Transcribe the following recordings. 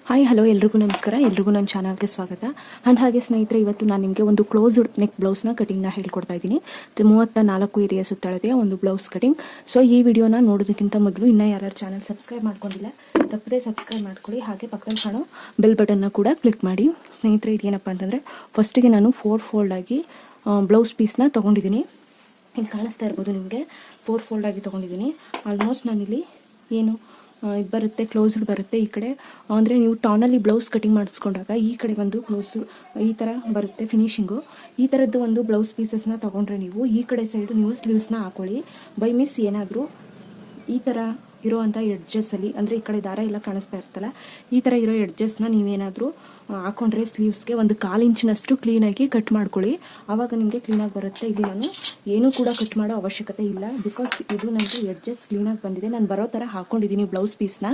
Hi hello ಎಲ್ರಿಗೂ ನಮಸ್ಕಾರ. ಎಲ್ರಿಗೂ ನನ್ನ ಚಾನಲ್ಗೆ ಸ್ವಾಗತ. ಹಾಗೆ ಸ್ನೇಹಿತರೆ, ಇವತ್ತು ನಾನು ನಿಮಗೆ ಒಂದು ಕ್ಲೋಸ್ಡ್ ನೆಕ್ ಬ್ಲೌಸ್ನ ಕಟಿಂಗ್ನ ಹೇಳ್ಕೊಡ್ತಾ ಇದ್ದೀನಿ. 34 ಎದೆಯ ಸುತ್ತಳತೆಯ ಒಂದು ಬ್ಲೌಸ್ ಕಟಿಂಗ್. ಸೊ ಈ ವಿಡಿಯೋನ ನೋಡೋದಕ್ಕಿಂತ ಮೊದಲು ಇನ್ನೂ ಯಾರ್ಯಾರು ಚಾನಲ್ ಸಬ್ಸ್ಕ್ರೈಬ್ ಮಾಡ್ಕೊಂಡಿಲ್ಲ ತಪ್ಪದೇ ಸಬ್ಸ್ಕ್ರೈಬ್ ಮಾಡ್ಕೊಳ್ಳಿ. ಹಾಗೆ ಪಕ್ಕದಲ್ಲಿ ಕಾಣೋ ಬೆಲ್ ಬಟನ್ನ ಕೂಡ ಕ್ಲಿಕ್ ಮಾಡಿ. ಸ್ನೇಹಿತರೆ, ಇದೇನಪ್ಪ ಅಂತಂದರೆ ಫಸ್ಟಿಗೆ ನಾನು 4 ಫೋಲ್ಡ್ ಆಗಿ ಬ್ಲೌಸ್ ಪೀಸ್ನ ತೊಗೊಂಡಿದ್ದೀನಿ. ಇಲ್ಲಿ ಕಾಣಿಸ್ತಾ ಇರ್ಬೋದು ನಿಮಗೆ 4 ಫೋಲ್ಡ್ ಆಗಿ ತೊಗೊಂಡಿದ್ದೀನಿ. ಆಲ್ಮೋಸ್ಟ್ ನಾನಿಲ್ಲಿ ಏನು ಇದು ಬರುತ್ತೆ, ಕ್ಲೋಸ್ಡ್ ಬರುತ್ತೆ. ಈ ಕಡೆ ಅಂದರೆ ನೀವು ಟಾನಲ್ಲಿ ಬ್ಲೌಸ್ ಕಟಿಂಗ್ ಮಾಡಿಸ್ಕೊಂಡಾಗ ಈ ಕಡೆ ಒಂದು ಕ್ಲೋಸು ಈ ಥರ ಬರುತ್ತೆ ಫಿನಿಶಿಂಗು. ಈ ಥರದ್ದು ಒಂದು ಬ್ಲೌಸ್ ಪೀಸಸ್ನ ತೊಗೊಂಡ್ರೆ ನೀವು ಈ ಕಡೆ ಸೈಡು ನೀವು ಸ್ಲೀವ್ಸ್ನ ಹಾಕೊಳ್ಳಿ. ಬೈ ಮಿಸ್ ಏನಾದರೂ ಈ ಥರ ಇರೋವಂಥ ಎಡ್ಜಸ್ಸಲ್ಲಿ, ಅಂದರೆ ಈ ಕಡೆ ದಾರ ಎಲ್ಲ ಕಾಣಿಸ್ತಾ ಇರ್ತಲ್ಲ, ಈ ಥರ ಇರೋ ಎಡ್ಜಸ್ನ ನೀವೇನಾದರೂ ಹಾಕೊಂಡ್ರೆ ಸ್ಲೀವ್ಸ್ಗೆ ಒಂದು 1/4 ಇಂಚಿನಷ್ಟು ಕ್ಲೀನಾಗಿ ಕಟ್ ಮಾಡ್ಕೊಳ್ಳಿ. ಆವಾಗ ನಿಮಗೆ ಕ್ಲೀನಾಗಿ ಬರುತ್ತೆ. ಇಲ್ಲಿ ನಾನು ಏನೂ ಕೂಡ ಕಟ್ ಮಾಡೋ ಅವಶ್ಯಕತೆ ಇಲ್ಲ, ಬಿಕಾಸ್ ಇದು ನನಗೆ ಎಡ್ಜಸ್ ಕ್ಲೀನಾಗಿ ಬಂದಿದೆ. ನಾನು ಬರೋ ಥರ ಹಾಕ್ಕೊಂಡಿದ್ದೀನಿ ಬ್ಲೌಸ್ ಪೀಸ್ನ.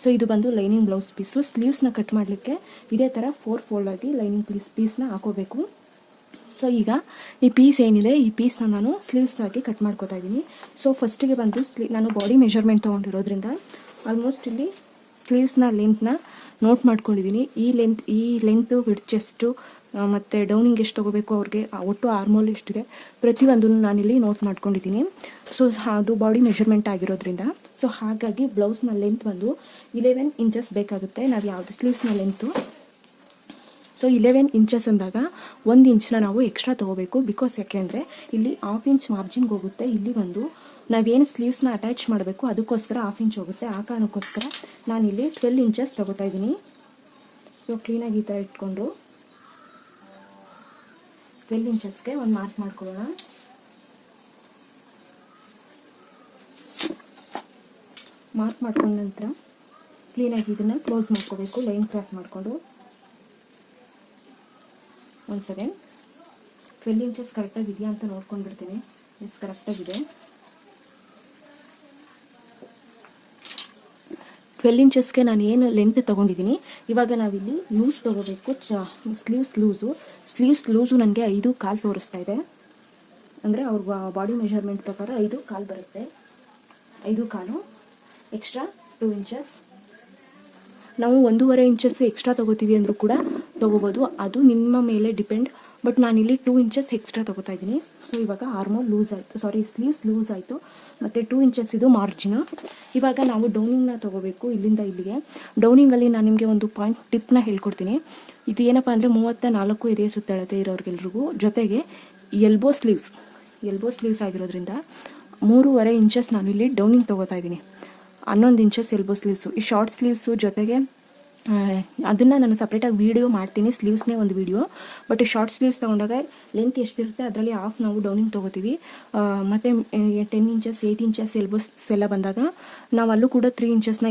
ಸೊ ಇದು ಬಂದು ಲೈನಿಂಗ್ ಬ್ಲೌಸ್ ಪೀಸು. ಸ್ಲೀವ್ಸ್ನ ಕಟ್ ಮಾಡಲಿಕ್ಕೆ ಇದೇ ಥರ 4 ಫೋಲ್ಡ್ ಆಗಿ ಲೈನಿಂಗ್ ಪೀಸ್ನ ಹಾಕೋಬೇಕು. ಸೊ ಈಗ ಈ ಪೀಸ್ ಏನಿದೆ, ಈ ಪೀಸ್ನ ನಾನು ಸ್ಲೀವ್ಸ್ನಾಗಿ ಕಟ್ ಮಾಡ್ಕೋತಾ ಇದ್ದೀನಿ. ಸೊ ಫಸ್ಟಿಗೆ ಬಂದು ನಾನು ಬಾಡಿ ಮೆಷರ್ಮೆಂಟ್ ತೊಗೊಂಡಿರೋದ್ರಿಂದ ಆಲ್ಮೋಸ್ಟ್ ಇಲ್ಲಿ ಸ್ಲೀವ್ಸ್ನ ಲೆಂತ್ನ ನೋಟ್ ಮಾಡ್ಕೊಂಡಿದ್ದೀನಿ. ಈ ಲೆಂತು ವಿಡ್ತ್ ಚೆಸ್ಟು ಮತ್ತು ಡೌನಿಂಗ್ ಎಷ್ಟು ತೊಗೋಬೇಕು ಅವ್ರಿಗೆ, ಒಟ್ಟು ಆರ್ಮೋಲ್ ಎಷ್ಟಿದೆ ಪ್ರತಿಯೊಂದನ್ನು ನಾನಿಲ್ಲಿ ನೋಟ್ ಮಾಡ್ಕೊಂಡಿದ್ದೀನಿ. ಸೊ ಅದು ಬಾಡಿ ಮೆಷರ್ಮೆಂಟ್ ಆಗಿರೋದ್ರಿಂದ, ಸೊ ಹಾಗಾಗಿ ಬ್ಲೌಸ್ನ ಲೆಂತ್ ಬಂದು 11 ಇಂಚಸ್ ಬೇಕಾಗುತ್ತೆ. ನಾವು ಯಾವುದು ಸ್ಲೀವ್ಸ್ನ ಲೆಂತು. ಸೊ 11 ಇಂಚಸ್ ಅಂದಾಗ 1 ಇಂಚನ್ನ ನಾವು ಎಕ್ಸ್ಟ್ರಾ ತೊಗೋಬೇಕು. ಬಿಕಾಸ್ ಯಾಕೆಂದರೆ ಇಲ್ಲಿ 1/2 ಇಂಚ್ ಮಾರ್ಜಿನ್ಗೆ ಹೋಗುತ್ತೆ. ಇಲ್ಲಿ ಬಂದು ನಾವೇನು ಸ್ಲೀವ್ಸ್ನ ಅಟ್ಯಾಚ್ ಮಾಡಬೇಕು ಅದಕ್ಕೋಸ್ಕರ 1/2 ಇಂಚ್ ಹೋಗುತ್ತೆ. ಆ ಕಾರಣಕ್ಕೋಸ್ಕರ ನಾನಿಲ್ಲಿ 12 ಇಂಚಸ್ ತೊಗೋತಾ ಇದ್ದೀನಿ. ಸೊ ಕ್ಲೀನಾಗಿ ಈ ಥರ ಇಟ್ಕೊಂಡು 12 ಇಂಚಸ್ಗೆ ಒಂದು ಮಾರ್ಕ್ ಮಾಡ್ಕೊಳ್ಳೋಣ. ಮಾರ್ಕ್ ಮಾಡ್ಕೊಂಡ ನಂತರ ಕ್ಲೀನಾಗಿ ಇದನ್ನು ಕ್ಲೋಸ್ ಮಾಡ್ಕೋಬೇಕು, ಲೈನ್ ಕ್ರಾಸ್ ಮಾಡಿಕೊಂಡು. 1 ಸೆಕೆಂಡ್, 12 ಇಂಚಸ್ ಕರೆಕ್ಟಾಗಿದೆಯಾ ಅಂತ ನೋಡ್ಕೊಂಡು ಬಿಡ್ತೀನಿ. ಎಸ್, ಕರೆಕ್ಟಾಗಿದೆ. 12 ಇಂಚಸ್ಗೆ ನಾನು ಏನು ಲೆಂತ್ ತೊಗೊಂಡಿದ್ದೀನಿ, ಇವಾಗ ನಾವಿಲ್ಲಿ ಲೂಸ್ ತೊಗೋಬೇಕು. ಸ್ಲೀವ್ಸ್ ಲೂಸು ನನಗೆ 5.25 ತೋರಿಸ್ತಾ ಇದೆ. ಅಂದರೆ ಅವ್ರ ಬಾಡಿ ಮೆಷರ್ಮೆಂಟ್ ಪ್ರಕಾರ 5.25 ಬರುತ್ತೆ. 5.25 ಎಕ್ಸ್ಟ್ರಾ 2 ಇಂಚಸ್. ನಾವು 1.5 ಇಂಚಸ್ ಎಕ್ಸ್ಟ್ರಾ ತೊಗೋತೀವಿ ಅಂದರೂ ಕೂಡ ತೊಗೋಬೋದು, ಅದು ನಿಮ್ಮ ಮೇಲೆ ಡಿಪೆಂಡ್. ಬಟ್ ನಾನಿಲ್ಲಿ 2 ಇಂಚಸ್ ಎಕ್ಸ್ಟ್ರಾ ತೊಗೋತಾ ಇದ್ದೀನಿ. ಸೊ ಇವಾಗ ಆರ್ಮೋಲ್ ಲೂಸ್ ಆಯಿತು, ಸ್ಲೀವ್ಸ್ ಲೂಸ್ ಆಯಿತು, ಮತ್ತು 2 ಇಂಚಸ್ ಇದು ಮಾರ್ಜಿನು. ಇವಾಗ ನಾವು ಡೌನಿಂಗ್ನ ತೊಗೋಬೇಕು. ಇಲ್ಲಿಂದ ಇಲ್ಲಿಗೆ ಡೌನಿಂಗಲ್ಲಿ ನಾನು ನಿಮಗೆ ಒಂದು ಪಾಯಿಂಟ್ ಟಿಪ್ನ ಹೇಳ್ಕೊಡ್ತೀನಿ. ಇದು ಏನಪ್ಪ ಅಂದರೆ 34 ಎದೆಯ ಸುತ್ತಳತೆ ಇರೋರಿಗೆಲ್ರಿಗೂ, ಜೊತೆಗೆ ಎಲ್ಬೋ ಸ್ಲೀವ್ಸ್ ಆಗಿರೋದ್ರಿಂದ 3.5 ಇಂಚಸ್ ನಾನು ಇಲ್ಲಿ ಡೌನಿಂಗ್ ತೊಗೋತಾ ಇದ್ದೀನಿ. 11 ಇಂಚಸ್ ಎಲ್ಬೋ ಸ್ಲೀವ್ಸು. ಈ ಶಾರ್ಟ್ ಸ್ಲೀವ್ಸು ಜೊತೆಗೆ ಅದನ್ನು ನಾನು ಸಪ್ರೇಟಾಗಿ ವೀಡಿಯೋ ಮಾಡ್ತೀನಿ, ಸ್ಲೀವ್ಸ್ನೇ ಒಂದು ವೀಡಿಯೋ. ಬಟ್ ಶಾರ್ಟ್ ಸ್ಲೀವ್ಸ್ ತೊಗೊಂಡಾಗ ಲೆಂತ್ ಎಷ್ಟಿರುತ್ತೆ ಅದರಲ್ಲಿ ಹಾಫ್ ನಾವು ಡೌನಿಂಗ್ ತೊಗೋತೀವಿ. ಮತ್ತು 10 ಇಂಚಸ್ 8 ಇಂಚಸ್ ಎಲ್ಬೋಸ್ ಎಲ್ಲ ಬಂದಾಗ ನಾವು ಅಲ್ಲೂ ಕೂಡ 3 ಇಂಚಸ್ನ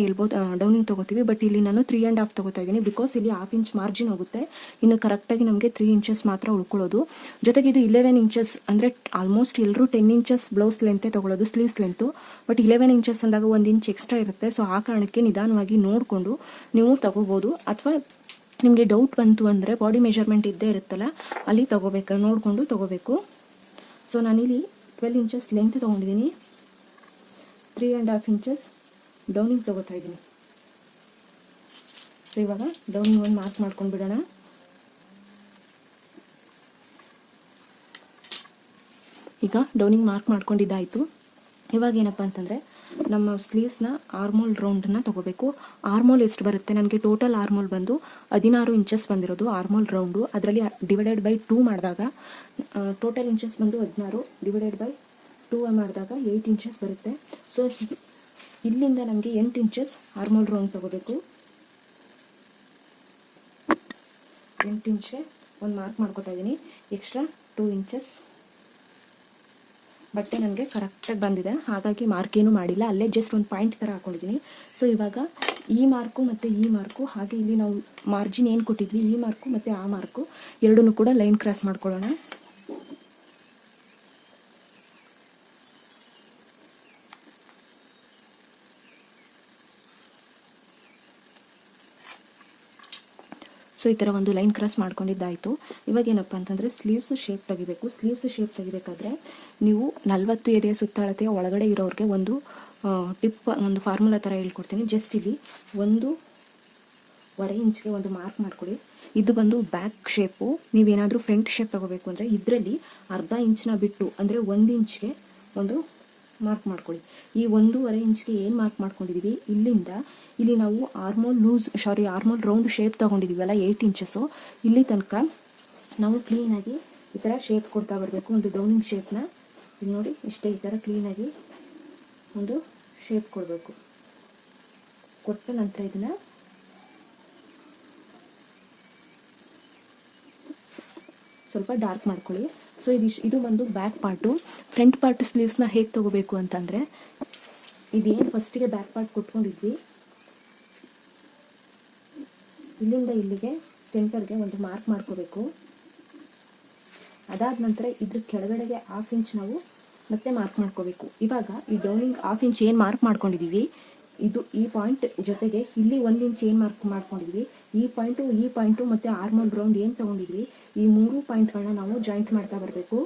ಡೌನಿಂಗ್ ತೊಗೋತೀವಿ. ಬಟ್ ಇಲ್ಲಿ ನಾನು 3.5 ತೊಗೋತಾ ಇದ್ದೀನಿ, ಬಿಕಾಸ್ ಇಲ್ಲಿ 1/2 ಇಂಚ್ ಮಾರ್ಜಿನ್ ಹೋಗುತ್ತೆ. ಇನ್ನು ಕರೆಕ್ಟಾಗಿ ನಮಗೆ 3 ಇಂಚಸ್ ಮಾತ್ರ ಉಳ್ಕೊಳ್ಳೋದು. ಜೊತೆಗೆ ಇದು 11 ಇಂಚಸ್ ಅಂದರೆ ಆಲ್ಮೋಸ್ಟ್ ಎಲ್ಲರೂ 10 ಇಂಚಸ್ ಬ್ಲೌಸ್ ಲೆಂತೆ ತೊಗೊಳ್ಳೋದು, ಸ್ಲೀವ್ಸ್ ಲೆಂತು. ಬಟ್ 11 ಇಂಚಸ್ ಅಂದಾಗ 1 ಇಂಚ್ ಎಕ್ಸ್ಟ್ರಾ ಇರುತ್ತೆ. ಸೊ ಆ ಕಾರಣಕ್ಕೆ ನಿಧಾನವಾಗಿ ನೋಡಿಕೊಂಡು ನೀವು ತಗೋಬೋದು. ಅಥವಾ ನಿಮಗೆ ಡೌಟ್ ಬಂತು ಅಂದರೆ ಬಾಡಿ ಮೆಷರ್ಮೆಂಟ್ ಇದ್ದೇ ಇರುತ್ತಲ್ಲ, ಅಲ್ಲಿ ನೋಡಿಕೊಂಡು ತೊಗೋಬೇಕು. ಸೊ ನಾನಿಲ್ಲಿ 12 ಇಂಚಸ್ ಲೆಂತ್ ತೊಗೊಂಡಿದ್ದೀನಿ, 3.5 ಇಂಚಸ್ ಡೌನಿಂಗ್ ತೊಗೋತಾ ಇದ್ದೀನಿ. ಸೊ ಇವಾಗ ಡೌನಿಂಗ್ ಒಂದು ಮಾರ್ಕ್ ಮಾಡ್ಕೊಂಡು ಬಿಡೋಣ. ಈಗ ಡೌನಿಂಗ್ ಮಾರ್ಕ್ ಮಾಡ್ಕೊಂಡಿದ್ದಾಯಿತು. ಇವಾಗ ಏನಪ್ಪ ಅಂತಂದರೆ ನಮ್ಮ ಸ್ಲೀವ್ಸ್ನ ಆರ್ಮೋಲ್ ರೌಂಡನ್ನು ತೊಗೋಬೇಕು. ಆರ್ಮೋಲ್ ಎಷ್ಟು ಬರುತ್ತೆ, ನನಗೆ ಟೋಟಲ್ ಆರ್ಮೋಲ್ ಬಂದು 16 ಇಂಚಸ್ ಬಂದಿರೋದು ಆರ್ಮೋಲ್ ರೌಂಡು. ಅದರಲ್ಲಿ ಡಿವೈಡೆಡ್ ಬೈ 2 ಮಾಡಿದಾಗ ಟೋಟಲ್ ಇಂಚಸ್ ಬಂದು 16, ಡಿವೈಡೆಡ್ ಬೈ 2 ಮಾಡಿದಾಗ 8 ಇಂಚಸ್ ಬರುತ್ತೆ. ಸೊ ಇಲ್ಲಿಂದ ನಮಗೆ 8 ಇಂಚಸ್ ಆರ್ಮೋಲ್ ರೌಂಡ್ ತೊಗೋಬೇಕು. 8 ಇಂಚ್ಗೆ ಒಂದು ಮಾರ್ಕ್ ಮಾಡ್ಕೊತಾ ಇದ್ದೀನಿ. ಎಕ್ಸ್ಟ್ರಾ 2 ಇಂಚಸ್ ಬಟ್ಟೆ ನನಗೆ ಕರೆಕ್ಟಾಗಿ ಬಂದಿದೆ, ಹಾಗಾಗಿ ಮಾರ್ಕ್ ಏನೂ ಮಾಡಿಲ್ಲ, ಅಲ್ಲೇ ಜಸ್ಟ್ ಒಂದು ಪಾಯಿಂಟ್ ಥರ ಹಾಕ್ಕೊಂಡಿದ್ದೀನಿ. ಸೊ ಇವಾಗ ಈ ಮಾರ್ಕು ಮತ್ತು ಈ ಮಾರ್ಕು, ಹಾಗೆ ಇಲ್ಲಿ ನಾವು ಮಾರ್ಜಿನ್ ಏನು ಕೊಟ್ಟಿದ್ವಿ ಈ ಮಾರ್ಕು ಮತ್ತು ಆ ಮಾರ್ಕು ಎರಡನ್ನೂ ಕೂಡ ಲೈನ್ ಕ್ರಾಸ್ ಮಾಡ್ಕೊಳ್ಳೋಣ. ಸೊ ಈ ಥರ ಒಂದು ಲೈನ್ ಕ್ರಾಸ್ ಮಾಡ್ಕೊಂಡಿದ್ದಾಯಿತು. ಇವಾಗ ಏನಪ್ಪ ಅಂತಂದರೆ ಸ್ಲೀವ್ಸ್ ಶೇಪ್ ತೆಗಿಬೇಕು. ಸ್ಲೀವ್ಸ್ ಶೇಪ್ ತೆಗಿಬೇಕಾದ್ರೆ ನೀವು 40 ಎದೆಯ ಸುತ್ತಳತೆಯ ಒಳಗಡೆ ಇರೋರಿಗೆ ಒಂದು ಟಿಪ್, ಒಂದು ಫಾರ್ಮುಲಾ ಥರ ಹೇಳ್ಕೊಡ್ತೀನಿ. ಜಸ್ಟ್ ಇಲ್ಲಿ 1.5 ಒಂದು ಮಾರ್ಕ್ ಮಾಡ್ಕೊಳ್ಳಿ. ಇದು ಬಂದು ಬ್ಯಾಕ್ ಶೇಪು. ನೀವೇನಾದರೂ ಫ್ರಂಟ್ ಶೇಪ್ ತಗೋಬೇಕು ಅಂದರೆ ಇದರಲ್ಲಿ ಅರ್ಧ ಇಂಚನ್ನ ಬಿಟ್ಟು ಅಂದರೆ 1 ಇಂಚ್ಗೆ ಒಂದು ಮಾರ್ಕ್ ಮಾಡ್ಕೊಳ್ಳಿ. ಈ 1.5 ಇಂಚ್ಗೆ ಏನು ಮಾರ್ಕ್ ಮಾಡ್ಕೊಂಡಿದ್ದೀವಿ, ಇಲ್ಲಿಂದ ಇಲ್ಲಿ ನಾವು ಆರ್ಮೋಲ್ ರೌಂಡ್ ಶೇಪ್ ತೊಗೊಂಡಿದ್ದೀವಲ್ಲ 8 ಇಂಚಸ್ಸು, ಇಲ್ಲಿ ತನಕ ನಾವು ಕ್ಲೀನಾಗಿ ಈ ಥರ ಶೇಪ್ ಕೊಡ್ತಾ ಬರಬೇಕು. ಒಂದು ಡೌನಿಂಗ್ ಶೇಪ್ನ ಇಲ್ಲಿ ನೋಡಿ ಇಷ್ಟೇ, ಈ ಥರ ಕ್ಲೀನಾಗಿ ಒಂದು ಶೇಪ್ ಕೊಡಬೇಕು. ಕೊಟ್ಟ ನಂತರ ಇದನ್ನು ಸ್ವಲ್ಪ ಡಾರ್ಕ್ ಮಾಡ್ಕೊಳ್ಳಿ. ಸೊ ಇದು ಬಂದು ಬ್ಯಾಕ್ ಪಾರ್ಟು. ಫ್ರಂಟ್ ಪಾರ್ಟ್ ಸ್ಲೀವ್ಸ್ನ ಹೇಗೆ ತೊಗೋಬೇಕು ಅಂತಂದರೆ, ಇದೇನು ಫಸ್ಟಿಗೆ ಬ್ಯಾಕ್ ಪಾರ್ಟ್ ಕೊಟ್ಕೊಂಡಿದ್ವಿ, ಇಲ್ಲಿಂದ ಇಲ್ಲಿಗೆ ಸೆಂಟರ್ಗೆ ಒಂದು ಮಾರ್ಕ್ ಮಾಡ್ಕೋಬೇಕು. ಅದಾದ ನಂತರ ಇದ್ರ ಕೆಳಗಡೆಗೆ 1/2 ಇಂಚ್ ನಾವು ಮತ್ತೆ ಮಾರ್ಕ್ ಮಾಡ್ಕೋಬೇಕು. ಇವಾಗ ಈ ಡೌನಿಂಗ್ 1/2 ಇಂಚ್ ಏನು ಮಾರ್ಕ್ ಮಾಡ್ಕೊಂಡಿದ್ದೀವಿ, ಈ ಪಾಯಿಂಟ್ ಜೊತೆಗೆ ಇಲ್ಲಿ 1 ಇಂಚ್ ಏನು ಮಾರ್ಕ್ ಮಾಡ್ಕೊಂಡಿದ್ವಿ, ಈ ಪಾಯಿಂಟು ಮತ್ತು ಆರ್ಮೋಲ್ ರೌಂಡ್ ಏನು ತೊಗೊಂಡಿದ್ವಿ, ಈ 3 ಪಾಯಿಂಟ್ಗಳನ್ನ ನಾವು ಜಾಯಿಂಟ್ ಮಾಡ್ತಾ ಬರಬೇಕು.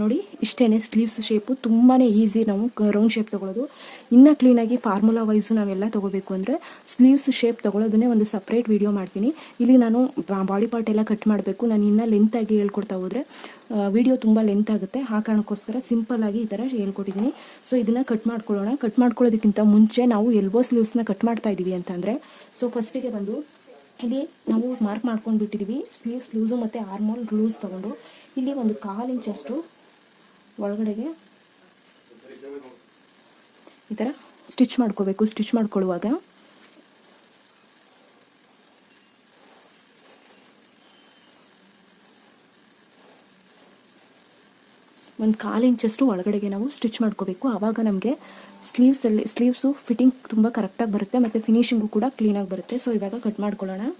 ನೋಡಿ ಇಷ್ಟೇ ಸ್ಲೀವ್ಸ್ ಶೇಪು. ತುಂಬಾ ಈಸಿ ನಾವು ರೌಂಡ್ ಶೇಪ್ ತೊಗೊಳ್ಳೋದು. ಇನ್ನು ಕ್ಲೀನಾಗಿ ಫಾರ್ಮುಲಾ ವೈಸು ನಾವೆಲ್ಲ ತೊಗೋಬೇಕು ಅಂದರೆ ಸ್ಲೀವ್ಸ್ ಶೇಪ್ ತೊಗೊಳ್ಳೋದನ್ನೇ ಒಂದು ಸಪ್ರೇಟ್ ವಿಡಿಯೋ ಮಾಡ್ತೀನಿ. ಇಲ್ಲಿ ನಾನು ಬಾಡಿ ಪಾರ್ಟ್ ಎಲ್ಲ ಕಟ್ ಮಾಡಬೇಕು. ನಾನು ಇನ್ನೂ ಲೆಂತಾಗಿ ಹೇಳ್ಕೊಡ್ತಾ ಹೋದರೆ ವಿಡಿಯೋ ತುಂಬ ಲೆಂತ್ ಆಗುತ್ತೆ. ಆ ಕಾರಣಕ್ಕೋಸ್ಕರ ಸಿಂಪಲ್ಲಾಗಿ ಈ ಥರ ಹೇಳ್ಕೊಟ್ಟಿದ್ದೀನಿ. ಸೊ ಇದನ್ನು ಕಟ್ ಮಾಡ್ಕೊಳ್ಳೋಣ. ಕಟ್ ಮಾಡ್ಕೊಳ್ಳೋದಕ್ಕಿಂತ ಮುಂಚೆ ನಾವು ಎಲ್ಬೋ ಸ್ಲೀವ್ಸ್ನ ಕಟ್ ಮಾಡ್ತಾ ಇದ್ದೀವಿ ಅಂತಂದರೆ, ಸೊ ಫಸ್ಟಿಗೆ ಬಂದು ಇಲ್ಲಿ ನಾವು ಮಾರ್ಕ್ ಮಾಡ್ಕೊಂಡು ಬಿಟ್ಟಿದ್ದೀವಿ ಸ್ಲೀವ್ಸು ಮತ್ತು ಆರ್ಮೋಲ್ ಲೂಸ್ ತೊಗೊಂಡು ಇಲ್ಲಿ ಒಂದು 1/4 ಇಂಚಷ್ಟು ಒಳಗಡೆಗೆ ಈ ಥರ ಸ್ಟಿಚ್ ಮಾಡ್ಕೋಬೇಕು. ಸ್ಟಿಚ್ ಮಾಡ್ಕೊಳ್ಳುವಾಗ ಒಂದು 1/4 ಇಂಚಷ್ಟು ಒಳಗಡೆಗೆ ನಾವು ಸ್ಟಿಚ್ ಮಾಡ್ಕೋಬೇಕು. ಆವಾಗ ನಮಗೆ ಸ್ಲೀವ್ಸು ಫಿಟ್ಟಿಂಗ್ ತುಂಬ ಕರೆಕ್ಟಾಗಿ ಬರುತ್ತೆ ಮತ್ತು ಫಿನಿಶಿಂಗು ಕೂಡ ಕ್ಲೀನಾಗಿ ಬರುತ್ತೆ. ಸೊ ಇವಾಗ ಕಟ್ ಮಾಡ್ಕೊಳ್ಳೋಣ.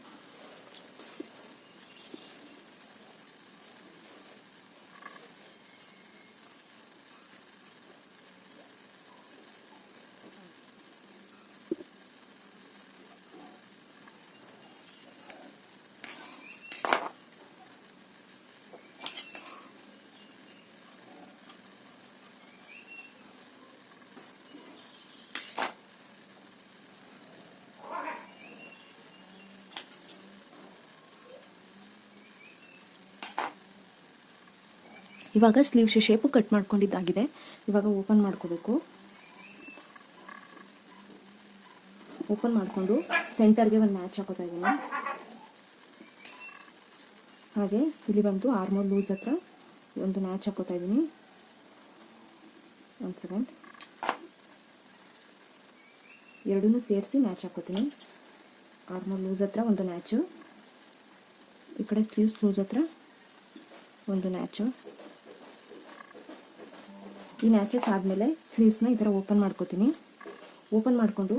ಇವಾಗ ಸ್ಲೀವ್ಸ್ ಶೇಪು ಕಟ್ ಮಾಡ್ಕೊಂಡಿದ್ದಾಗಿದೆ. ಇವಾಗ ಓಪನ್ ಮಾಡ್ಕೋಬೇಕು. ಓಪನ್ ಮಾಡಿಕೊಂಡು ಸೆಂಟರ್ಗೆ ಒಂದು ಮ್ಯಾಚ್ ಹಾಕೋತಾ ಇದ್ದೀನಿ. ಹಾಗೆ ಇಲ್ಲಿ ಬಂದು ಆರ್ಮೋಲ್ ಲೂಸ್ ಹತ್ರ ಒಂದು ಮ್ಯಾಚ್ ಹಾಕೋತಾ ಇದ್ದೀನಿ. ಒಂದು ಸೆಕೆಂಡ್, ಎರಡನ್ನೂ ಸೇರಿಸಿ ಮ್ಯಾಚ್ ಹಾಕೋತೀನಿ. ಆರ್ಮೋಲ್ ಲೂಸ್ ಹತ್ರ ಒಂದು ಮ್ಯಾಚು, ಈ ಕಡೆ ಸ್ಲೀವ್ಸ್ ಲೂಸ್ ಹತ್ರ ಒಂದು ಮ್ಯಾಚು. ಈ ಮ್ಯಾಚಸ್ ಆದಮೇಲೆ ಸ್ಲೀವ್ಸ್ನ ಈ ಥರ ಓಪನ್ ಮಾಡ್ಕೋತೀನಿ. ಓಪನ್ ಮಾಡಿಕೊಂಡು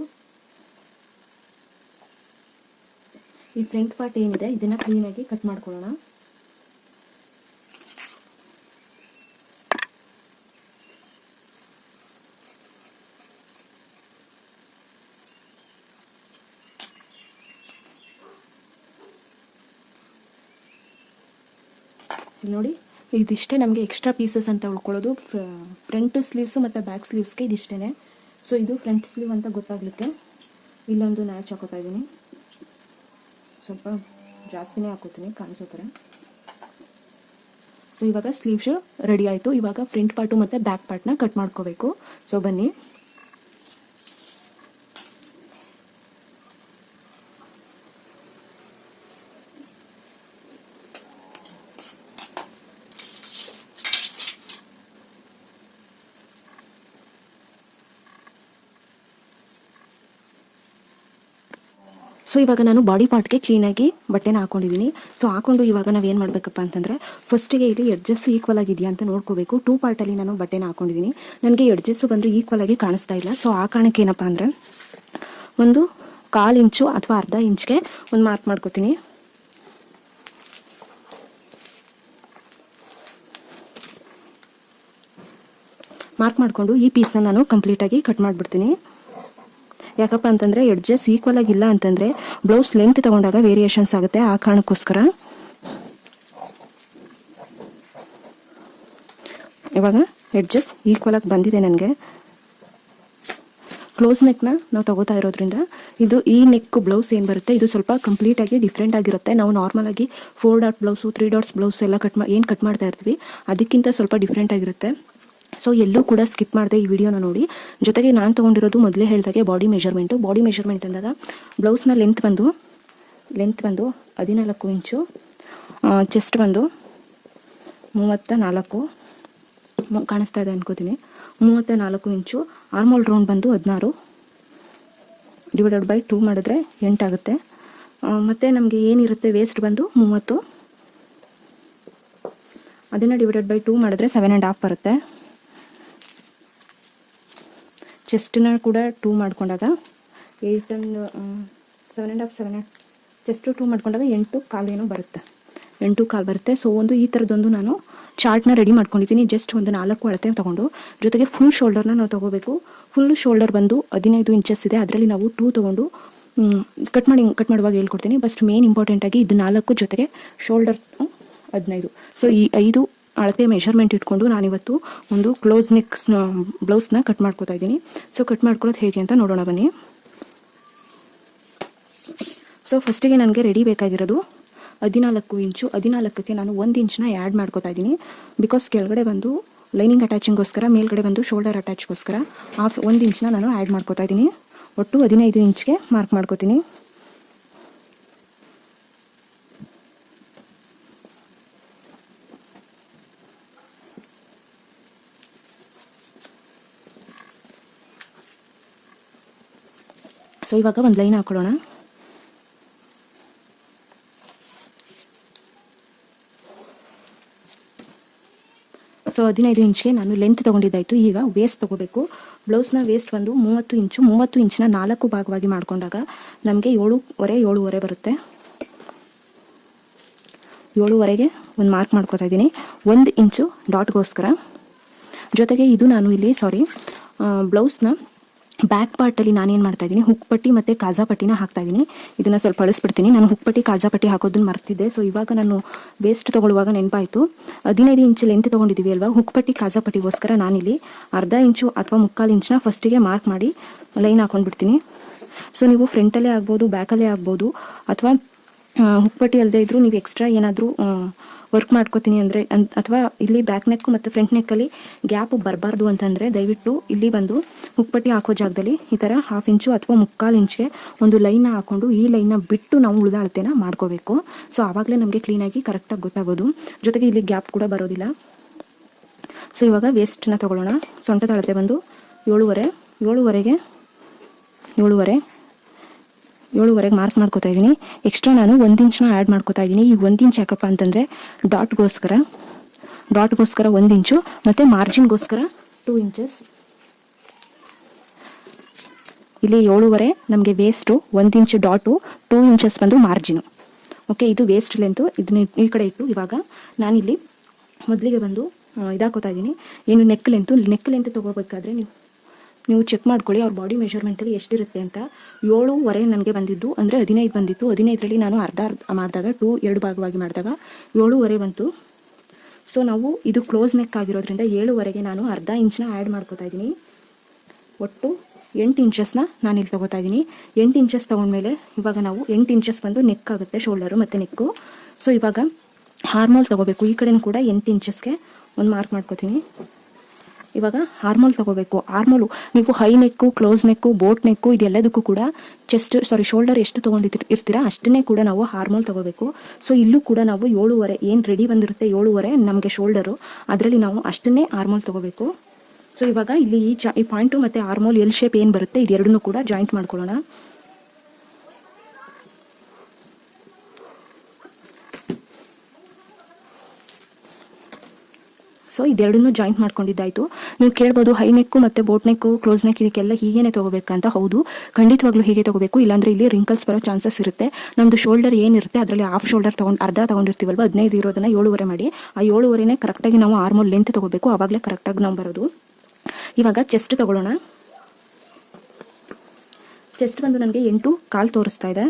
ಈ ಫ್ರಂಟ್ ಪಾರ್ಟ್ ಏನಿದೆ ಇದನ್ನು ಕ್ಲೀನಾಗಿ ಕಟ್ ಮಾಡ್ಕೊಳ್ಳೋಣ. ನೋಡಿ ಇದಿಷ್ಟೇ ನಮಗೆ ಎಕ್ಸ್ಟ್ರಾ ಪೀಸಸ್ ಅಂತ ಉಳ್ಕೊಳ್ಳೋದು. ಫ್ರಂಟ್ ಸ್ಲೀವ್ಸು ಮತ್ತು ಬ್ಯಾಕ್ ಸ್ಲೀವ್ಸ್ಗೆ ಇದಿಷ್ಟೇ. ಸೊ ಇದು ಫ್ರಂಟ್ ಸ್ಲೀವ್ ಅಂತ ಗೊತ್ತಾಗಲಿಕ್ಕೆ ಇಲ್ಲೊಂದು ನ್ಯಾಚ್ ಹಾಕೋತಾ ಇದ್ದೀನಿ. ಸ್ವಲ್ಪ ಜಾಸ್ತಿನೇ ಹಾಕೋತೀನಿ ಕಾಣಿಸೋ ಥರ. ಸೊ ಇವಾಗ ಸ್ಲೀವ್ಸ್ ರೆಡಿ ಆಯಿತು. ಇವಾಗ ಫ್ರಂಟ್ ಪಾರ್ಟು ಮತ್ತು ಬ್ಯಾಕ್ ಪಾರ್ಟ್ನ ಕಟ್ ಮಾಡ್ಕೋಬೇಕು. ಸೊ ಬನ್ನಿ. ಸೊ ಇವಾಗ ನಾನು ಬಾಡಿ ಪಾರ್ಟ್ಗೆ ಕ್ಲೀನಾಗಿ ಬಟ್ಟೆನ ಹಾಕೊಂಡಿದ್ದೀನಿ. ಸೊ ಹಾಕೊಂಡು ಇವಾಗ ನಾವೇನು ಮಾಡಬೇಕಪ್ಪ ಅಂತಂದರೆ, ಫಸ್ಟಿಗೆ ಇಲ್ಲಿ ಎಡ್ಜಸ್ ಈಕ್ವಲ್ ಆಗಿದೆಯಾ ಅಂತ ನೋಡ್ಕೋಬೇಕು. 2 ಪಾರ್ಟಲ್ಲಿ ನಾನು ಬಟ್ಟೆನ ಹಾಕೊಂಡಿದ್ದೀನಿ. ನನಗೆ ಎಡ್ಜಸ್ಸು ಬಂದು ಈಕ್ವಲ್ ಆಗಿ ಕಾಣಿಸ್ತಾ ಇಲ್ಲ. ಸೊ ಆ ಕಾರಣಕ್ಕೆ ಏನಪ್ಪ ಅಂದರೆ ಒಂದು 1/4 ಇಂಚು ಅಥವಾ ಅರ್ಧ ಇಂಚ್ಗೆ ಒಂದು ಮಾರ್ಕ್ ಮಾಡ್ಕೋತೀನಿ. ಮಾರ್ಕ್ ಮಾಡಿಕೊಂಡು ಈ ಪೀಸ್ನ ನಾನು ಕಂಪ್ಲೀಟಾಗಿ ಕಟ್ ಮಾಡಿಬಿಡ್ತೀನಿ. ಯಾಕಪ್ಪ ಅಂತಂದರೆ ಎಡ್ಜಸ್ ಈಕ್ವಲ್ ಆಗಿಲ್ಲ ಅಂತಂದರೆ ಬ್ಲೌಸ್ ಲೆಂತ್ ತಗೊಂಡಾಗ ವೇರಿಯೇಷನ್ಸ್ ಆಗುತ್ತೆ. ಆ ಕಾರಣಕ್ಕೋಸ್ಕರ ಇವಾಗ ಎಡ್ಜಸ್ ಈಕ್ವಲ್ ಆಗಿ ಬಂದಿದೆ ನನಗೆ. ಕ್ಲೋಸ್ ನೆಕ್ನ ನಾವು ತಗೋತಾ ಇರೋದ್ರಿಂದ ಈ ನೆಕ್ ಬ್ಲೌಸ್ ಏನು ಬರುತ್ತೆ ಇದು ಸ್ವಲ್ಪ ಕಂಪ್ಲೀಟಾಗಿ ಡಿಫ್ರೆಂಟ್ ಆಗಿರುತ್ತೆ. ನಾವು ನಾರ್ಮಲ್ ಆಗಿ 4 ಡಾಟ್ ಬ್ಲೌಸು 3 ಡಾಟ್ಸ್ ಬ್ಲೌಸ್ ಎಲ್ಲ ಕಟ್ ಮಾಡ್ತಾ ಇರ್ತೀವಿ, ಅದಕ್ಕಿಂತ ಸ್ವಲ್ಪ ಡಿಫ್ರೆಂಟ್ ಆಗಿರುತ್ತೆ. ಸೊ ಎಲ್ಲೂ ಕೂಡ ಸ್ಕಿಪ್ ಮಾಡಿದೆ ಈ ವಿಡಿಯೋನ ನೋಡಿ. ಜೊತೆಗೆ ನಾನು ತೊಗೊಂಡಿರೋದು ಮೊದಲೇ ಹೇಳಿದಾಗೆ ಬಾಡಿ ಮೆಷರ್ಮೆಂಟ್ ಅಂದಾಗ ಬ್ಲೌಸ್ನ ಲೆಂತ್ ಬಂದು 14 ಇಂಚು, ಚೆಸ್ಟ್ ಬಂದು 34 ಕಾಣಿಸ್ತಾ ಇದೆ ಅನ್ಕೋತೀನಿ, 34 ಇಂಚು, ಆರ್ಮೋಲ್ ರೌಂಡ್ ಬಂದು 16 / 2 ಮಾಡಿದ್ರೆ 8 ಆಗುತ್ತೆ. ಮತ್ತು ನಮಗೆ ಏನಿರುತ್ತೆ ವೇಸ್ಟ್ ಬಂದು 30, ಅದನ್ನು / 2 ಮಾಡಿದ್ರೆ 7.5 ಬರುತ್ತೆ. ಚೆಸ್ಟನ್ನ ಕೂಡ 2 ಮಾಡ್ಕೊಂಡಾಗ 7.5 ಚೆಸ್ಟ್ 2 ಮಾಡ್ಕೊಂಡಾಗ 8.25 ಏನೋ ಬರುತ್ತೆ, 8.25 ಬರುತ್ತೆ. ಸೊ ಈ ಥರದೊಂದು ನಾನು ಚಾರ್ಟ್ನ ರೆಡಿ ಮಾಡ್ಕೊಂಡಿದ್ದೀನಿ. ಜಸ್ಟ್ ಒಂದು 4 ಅಳತೆ ತೊಗೊಂಡು, ಜೊತೆಗೆ ಫುಲ್ ಶೋಲ್ಡರ್ನ ನಾವು ತೊಗೋಬೇಕು. ಫುಲ್ ಶೋಲ್ಡರ್ ಬಂದು 15 ಇಂಚಸ್ ಇದೆ, ಅದರಲ್ಲಿ ನಾವು 2 ತೊಗೊಂಡು ಕಟ್ ಮಾಡುವಾಗ ಹೇಳ್ಕೊಡ್ತೀನಿ. ಬಸ್ಟ್ ಮೇನ್ ಇಂಪಾರ್ಟೆಂಟಾಗಿ ಇದು 4 ಜೊತೆಗೆ ಶೋಲ್ಡರ್ 15. ಸೊ ಈ 5 ಅಳತೆ ಮೆಷರ್ಮೆಂಟ್ ಇಟ್ಕೊಂಡು ನಾನಿವತ್ತು ಒಂದು ಕ್ಲೋಸ್ ನೆಕ್ ಬ್ಲೌಸ್ನ ಕಟ್ ಮಾಡ್ಕೋತಾ ಇದ್ದೀನಿ. ಸೊ ಕಟ್ ಮಾಡ್ಕೊಳ್ಳೋದು ಹೇಗೆ ಅಂತ ನೋಡೋಣ ಬನ್ನಿ. ಸೊ ಫಸ್ಟಿಗೆ ನನಗೆ ರೆಡಿ ಬೇಕಾಗಿರೋದು 14 ಇಂಚು. 14ಕ್ಕೆ ನಾನು 1 ಇಂಚನ್ನ ಆ್ಯಡ್ ಮಾಡ್ಕೋತಾ ಇದ್ದೀನಿ. ಬಿಕಾಸ್ ಕೆಳಗಡೆ ಬಂದು ಲೈನಿಂಗ್ ಅಟ್ಯಾಚಿಂಗೋಸ್ಕರ, ಮೇಲ್ಗಡೆ ಬಂದು ಶೋಲ್ಡರ್ ಅಟ್ಯಾಚ್ಗೋಸ್ಕರ 1 ಇಂಚನ್ನ ನಾನು ಆ್ಯಡ್ ಮಾಡ್ಕೋತಾ ಇದ್ದೀನಿ. ಒಟ್ಟು 15 ಇಂಚ್ಗೆ ಮಾರ್ಕ್ ಮಾಡ್ಕೋತೀನಿ. ಸೊ ಇವಾಗ ಒಂದು ಲೈನ್ ಹಾಕೊಳ್ಳೋಣ. ಸೊ 15 ಇಂಚ್ಗೆ ನಾನು ಲೆಂತ್ ತೊಗೊಂಡಿದ್ದಾಯಿತು. ಈಗ ವೇಸ್ಟ್ ತೊಗೋಬೇಕು. ಬ್ಲೌಸ್ನ ವೇಸ್ಟ್ ಬಂದು 30 ಇಂಚು. 30 ಇಂಚನ್ನ 4 ಭಾಗವಾಗಿ ಮಾಡ್ಕೊಂಡಾಗ ನಮಗೆ 7.5 ಬರುತ್ತೆ. 7.5ಗೆ ಒಂದು ಮಾರ್ಕ್ ಮಾಡ್ಕೋತಾ ಇದ್ದೀನಿ, 1 ಇಂಚು ಡಾಟ್ಗೋಸ್ಕರ. ಜೊತೆಗೆ ಇದು ನಾನು ಇಲ್ಲಿ ಬ್ಲೌಸ್ನ ಬ್ಯಾಕ್ ಪಾರ್ಟಲ್ಲಿ ನಾನೇನು ಮಾಡ್ತಾ ಇದ್ದೀನಿ, ಹುಕ್ ಪಟ್ಟಿ ಮತ್ತು ಕಾಜಾ ಪಟ್ಟಿನ ಹಾಕ್ತಾ ಇದ್ದೀನಿ. ಇದನ್ನು ಸ್ವಲ್ಪ ಅಳಿಸ್ಬಿಡ್ತೀನಿ. ನಾನು ಹುಕ್ ಪಟ್ಟಿ ಕಾಜಾ ಪಟ್ಟಿ ಹಾಕೋದನ್ನು ಮರ್ತಿದ್ದೆ. ಸೊ ಇವಾಗ ನಾನು ವೇಸ್ಟ್ ತೊಗೊಳ್ಳುವಾಗ ನೆನಪಾಯಿತು. 15 ಇಂಚು ಲೆಂತ್ ತೊಗೊಂಡಿದ್ದೀವಿ ಅಲ್ವಾ, ಹುಕ್ ಪಟ್ಟಿ ಕಾಜಾ ಪಟ್ಟಿಗೋಸ್ಕರ ನಾನಿಲ್ಲಿ 1/2 ಇಂಚು ಅಥವಾ 3/4 ಇಂಚನ್ನ ಫಸ್ಟಿಗೆ ಮಾರ್ಕ್ ಮಾಡಿ ಲೈನ್ ಹಾಕೊಂಡ್ಬಿಡ್ತೀನಿ. ಸೊ ನೀವು ಫ್ರಂಟಲ್ಲೇ ಆಗ್ಬೋದು, ಬ್ಯಾಕಲ್ಲೇ ಆಗ್ಬೋದು, ಅಥವಾ ಹುಕ್ ಪಟ್ಟಿ ಅಲ್ಲದೆ ಇದ್ದರೂ ನೀವು ಎಕ್ಸ್ಟ್ರಾ ಏನಾದರೂ ವರ್ಕ್ ಮಾಡ್ಕೋತೀನಿ ಅಂದರೆ ಅಥವಾ ಇಲ್ಲಿ ಬ್ಯಾಕ್ ನೆಕ್ ಮತ್ತು ಫ್ರಂಟ್ ನೆಕ್ಕಲ್ಲಿ ಗ್ಯಾಪ್ ಬರಬಾರ್ದು ಅಂತಂದರೆ ದಯವಿಟ್ಟು ಇಲ್ಲಿ ಬಂದು ಹುಕ್ಪಟ್ಟಿ ಹಾಕೋ ಜಾಗದಲ್ಲಿ ಈ ಥರ 1/2 ಇಂಚು ಅಥವಾ 3/4 ಇಂಚ್ಗೆ ಒಂದು ಲೈನ್ನ ಹಾಕ್ಕೊಂಡು ಈ ಲೈನ್ನ ಬಿಟ್ಟು ನಾವು ಉಳಿದ ಅಳತೆನ ಮಾಡ್ಕೋಬೇಕು. ಸೊ ಆವಾಗಲೇ ನಮಗೆ ಕ್ಲೀನಾಗಿ ಕರೆಕ್ಟಾಗಿ ಗೊತ್ತಾಗೋದು. ಜೊತೆಗೆ ಇಲ್ಲಿ ಗ್ಯಾಪ್ ಕೂಡ ಬರೋದಿಲ್ಲ. ಸೊ ಇವಾಗ ವೇಸ್ಟನ್ನ ತೊಗೊಳ್ಳೋಣ. ಸೊಂಟದ ಅಳತೆ ಬಂದು 7.5ಗೆ 7.5ಗೆ ಮಾರ್ಕ್ ಮಾಡ್ಕೋತಾ ಇದ್ದೀನಿ. ಎಕ್ಸ್ಟ್ರಾ ನಾನು 1 ಇಂಚನ್ನ ಆ್ಯಡ್ ಮಾಡ್ಕೋತಾ ಇದ್ದೀನಿ. ಈ 1 ಇಂಚ್ ಯಾಕಪ್ಪ ಅಂತಂದರೆ ಡಾಟ್ಗೋಸ್ಕರ 1 ಇಂಚು ಮತ್ತು ಮಾರ್ಜಿನ್ಗೋಸ್ಕರ 2 ಇಂಚಸ್. ಇಲ್ಲಿ 7.5 ನಮಗೆ ವೇಸ್ಟು, 1 ಇಂಚು ಡಾಟು, 2 ಇಂಚಸ್ ಬಂದು ಮಾರ್ಜಿನು. ಓಕೆ, ಇದು ವೇಸ್ಟ್ ಲೆಂತು. ಇದನ್ನ ಈ ಕಡೆ ಇಟ್ಟು ಇವಾಗ ನಾನಿಲ್ಲಿ ಮೊದಲಿಗೆ ಬಂದು ಇದಾಕೋತಾ ಇದ್ದೀನಿ. ಏನು ನೆಕ್ ಲೆಂತ್ ತೊಗೋಬೇಕಾದ್ರೆ ನೀವು ಚೆಕ್ ಮಾಡ್ಕೊಳ್ಳಿ ಅವ್ರ ಬಾಡಿ ಮೆಷರ್ಮೆಂಟಲ್ಲಿ ಎಷ್ಟಿರುತ್ತೆ ಅಂತ. 7.5 ನನಗೆ ಬಂದಿದ್ದು, ಅಂದರೆ 15 ಬಂದಿತ್ತು. 15ರಲ್ಲಿ ನಾನು ಅರ್ಧ ಮಾಡಿದಾಗ 2 ಭಾಗವಾಗಿ ಮಾಡಿದಾಗ 7.5 ಬಂತು. ಸೊ ನಾವು ಇದು ಕ್ಲೋಸ್ ನೆಕ್ ಆಗಿರೋದ್ರಿಂದ 7.5ಗೆ ನಾನು 1/2 ಇಂಚನ್ನ ಆ್ಯಡ್ ಮಾಡ್ಕೋತಾ ಇದ್ದೀನಿ. ಒಟ್ಟು 8 ಇಂಚಸ್ನ ನಾನು ಇಲ್ಲಿ ತೊಗೋತಾ ಇದ್ದೀನಿ. 8 ಇಂಚಸ್ ತೊಗೊಂಡ್ಮೇಲೆ ಇವಾಗ ನಾವು 8 ಇಂಚಸ್ ಬಂದು ನೆಕ್ ಆಗುತ್ತೆ, ಶೋಲ್ಡರು ಮತ್ತು ನೆಕ್ಕು. ಸೊ ಇವಾಗ ಹಾರ್ಮೋಲ್ ತೊಗೋಬೇಕು. ಈ ಕಡೆನೂ ಕೂಡ 8 ಇಂಚಸ್ಗೆ ಒಂದು ಮಾರ್ಕ್ ಮಾಡ್ಕೋತೀನಿ. ಇವಾಗ ಆರ್ಮೋಲ್ ತೊಗೋಬೇಕು. ಆರ್ಮೋಲು ನೀವು ಹೈ ನೆಕ್ಕು, ಕ್ಲೋಸ್ ನೆಕ್ಕು, ಬೋಟ್ ನೆಕ್ಕು ಇದೆಲ್ಲದಕ್ಕೂ ಕೂಡ ಶೋಲ್ಡರ್ ಎಷ್ಟು ತೊಗೊಂಡಿರ್ತೀರಾ ಅಷ್ಟನ್ನೇ ಕೂಡ ನಾವು ಆರ್ಮೋಲ್ ತೊಗೋಬೇಕು. ಸೊ ಇಲ್ಲೂ ಕೂಡ ನಾವು 7.5 ಏನು ರೆಡಿ ಬಂದಿರುತ್ತೆ 7.5 ನಮಗೆ ಶೋಲ್ಡರು, ಅದರಲ್ಲಿ ನಾವು ಅಷ್ಟನ್ನೇ ಆರ್ಮೋಲ್ ತೊಗೋಬೇಕು. ಸೊ ಇವಾಗ ಇಲ್ಲಿ ಈ ಪಾಯಿಂಟು ಮತ್ತು ಆರ್ಮೋಲ್ ಎಲ್ ಶೇಪ್ ಏನು ಬರುತ್ತೆ ಇದೆರಡನ್ನೂ ಕೂಡ ಜಾಯಿಂಟ್ ಮಾಡ್ಕೊಳ್ಳೋಣ. ಸೊ ಇದೆರಡನ್ನೂ ಜಾಯಿಂಟ್ ಮಾಡ್ಕೊಂಡಿದ್ದಾಯಿತು. ನೀವು ಕೇಳ್ಬೋದು ಹೈ ನೆಕ್ಕು ಮತ್ತು ಬೋಟ್ ನೆಕ್ಕು, ಕ್ಲೋಸ್ ನೆಕ್ ಇದಕ್ಕೆಲ್ಲ ಹೀಗೇನೆ ತೊಗೋಬೇಕಂತ. ಹೌದು, ಖಂಡಿತವಾಗ್ಲೂ ಹೀಗೆ ತೊಗೋಬೇಕು. ಇಲ್ಲಾಂದರೆ ಇಲ್ಲಿ ರಿಂಕಲ್ಸ್ ಬರೋ ಚಾನ್ಸಸ್ ಇರುತ್ತೆ. ನಮ್ಮದು ಶೋಲ್ಡರ್ ಏನಿರುತ್ತೆ ಅದರಲ್ಲಿ ಹಾಫ್ ಶೋಲ್ಡರ್ ಅರ್ಧ ತೊಗೊಂಡಿರ್ತೀವಲ್ವ, 15 ಇರೋದನ್ನು 7.5 ಮಾಡಿ ಆ 7.5ನೇ ಕರೆಕ್ಟಾಗಿ ನಾವು ಆರ್ಮೋಲ್ ಲೆಂತ್ ತೊಗೋಬೇಕು. ಆವಾಗಲೇ ಕರೆಕ್ಟಾಗಿ ನಾವು ಬರೋದು. ಇವಾಗ ಚೆಸ್ಟ್ ತೊಗೊಳ್ಳೋಣ. ಚೆಸ್ಟ್ ಬಂದು ನನಗೆ 8.25 ತೋರಿಸ್ತಾ ಇದೆ.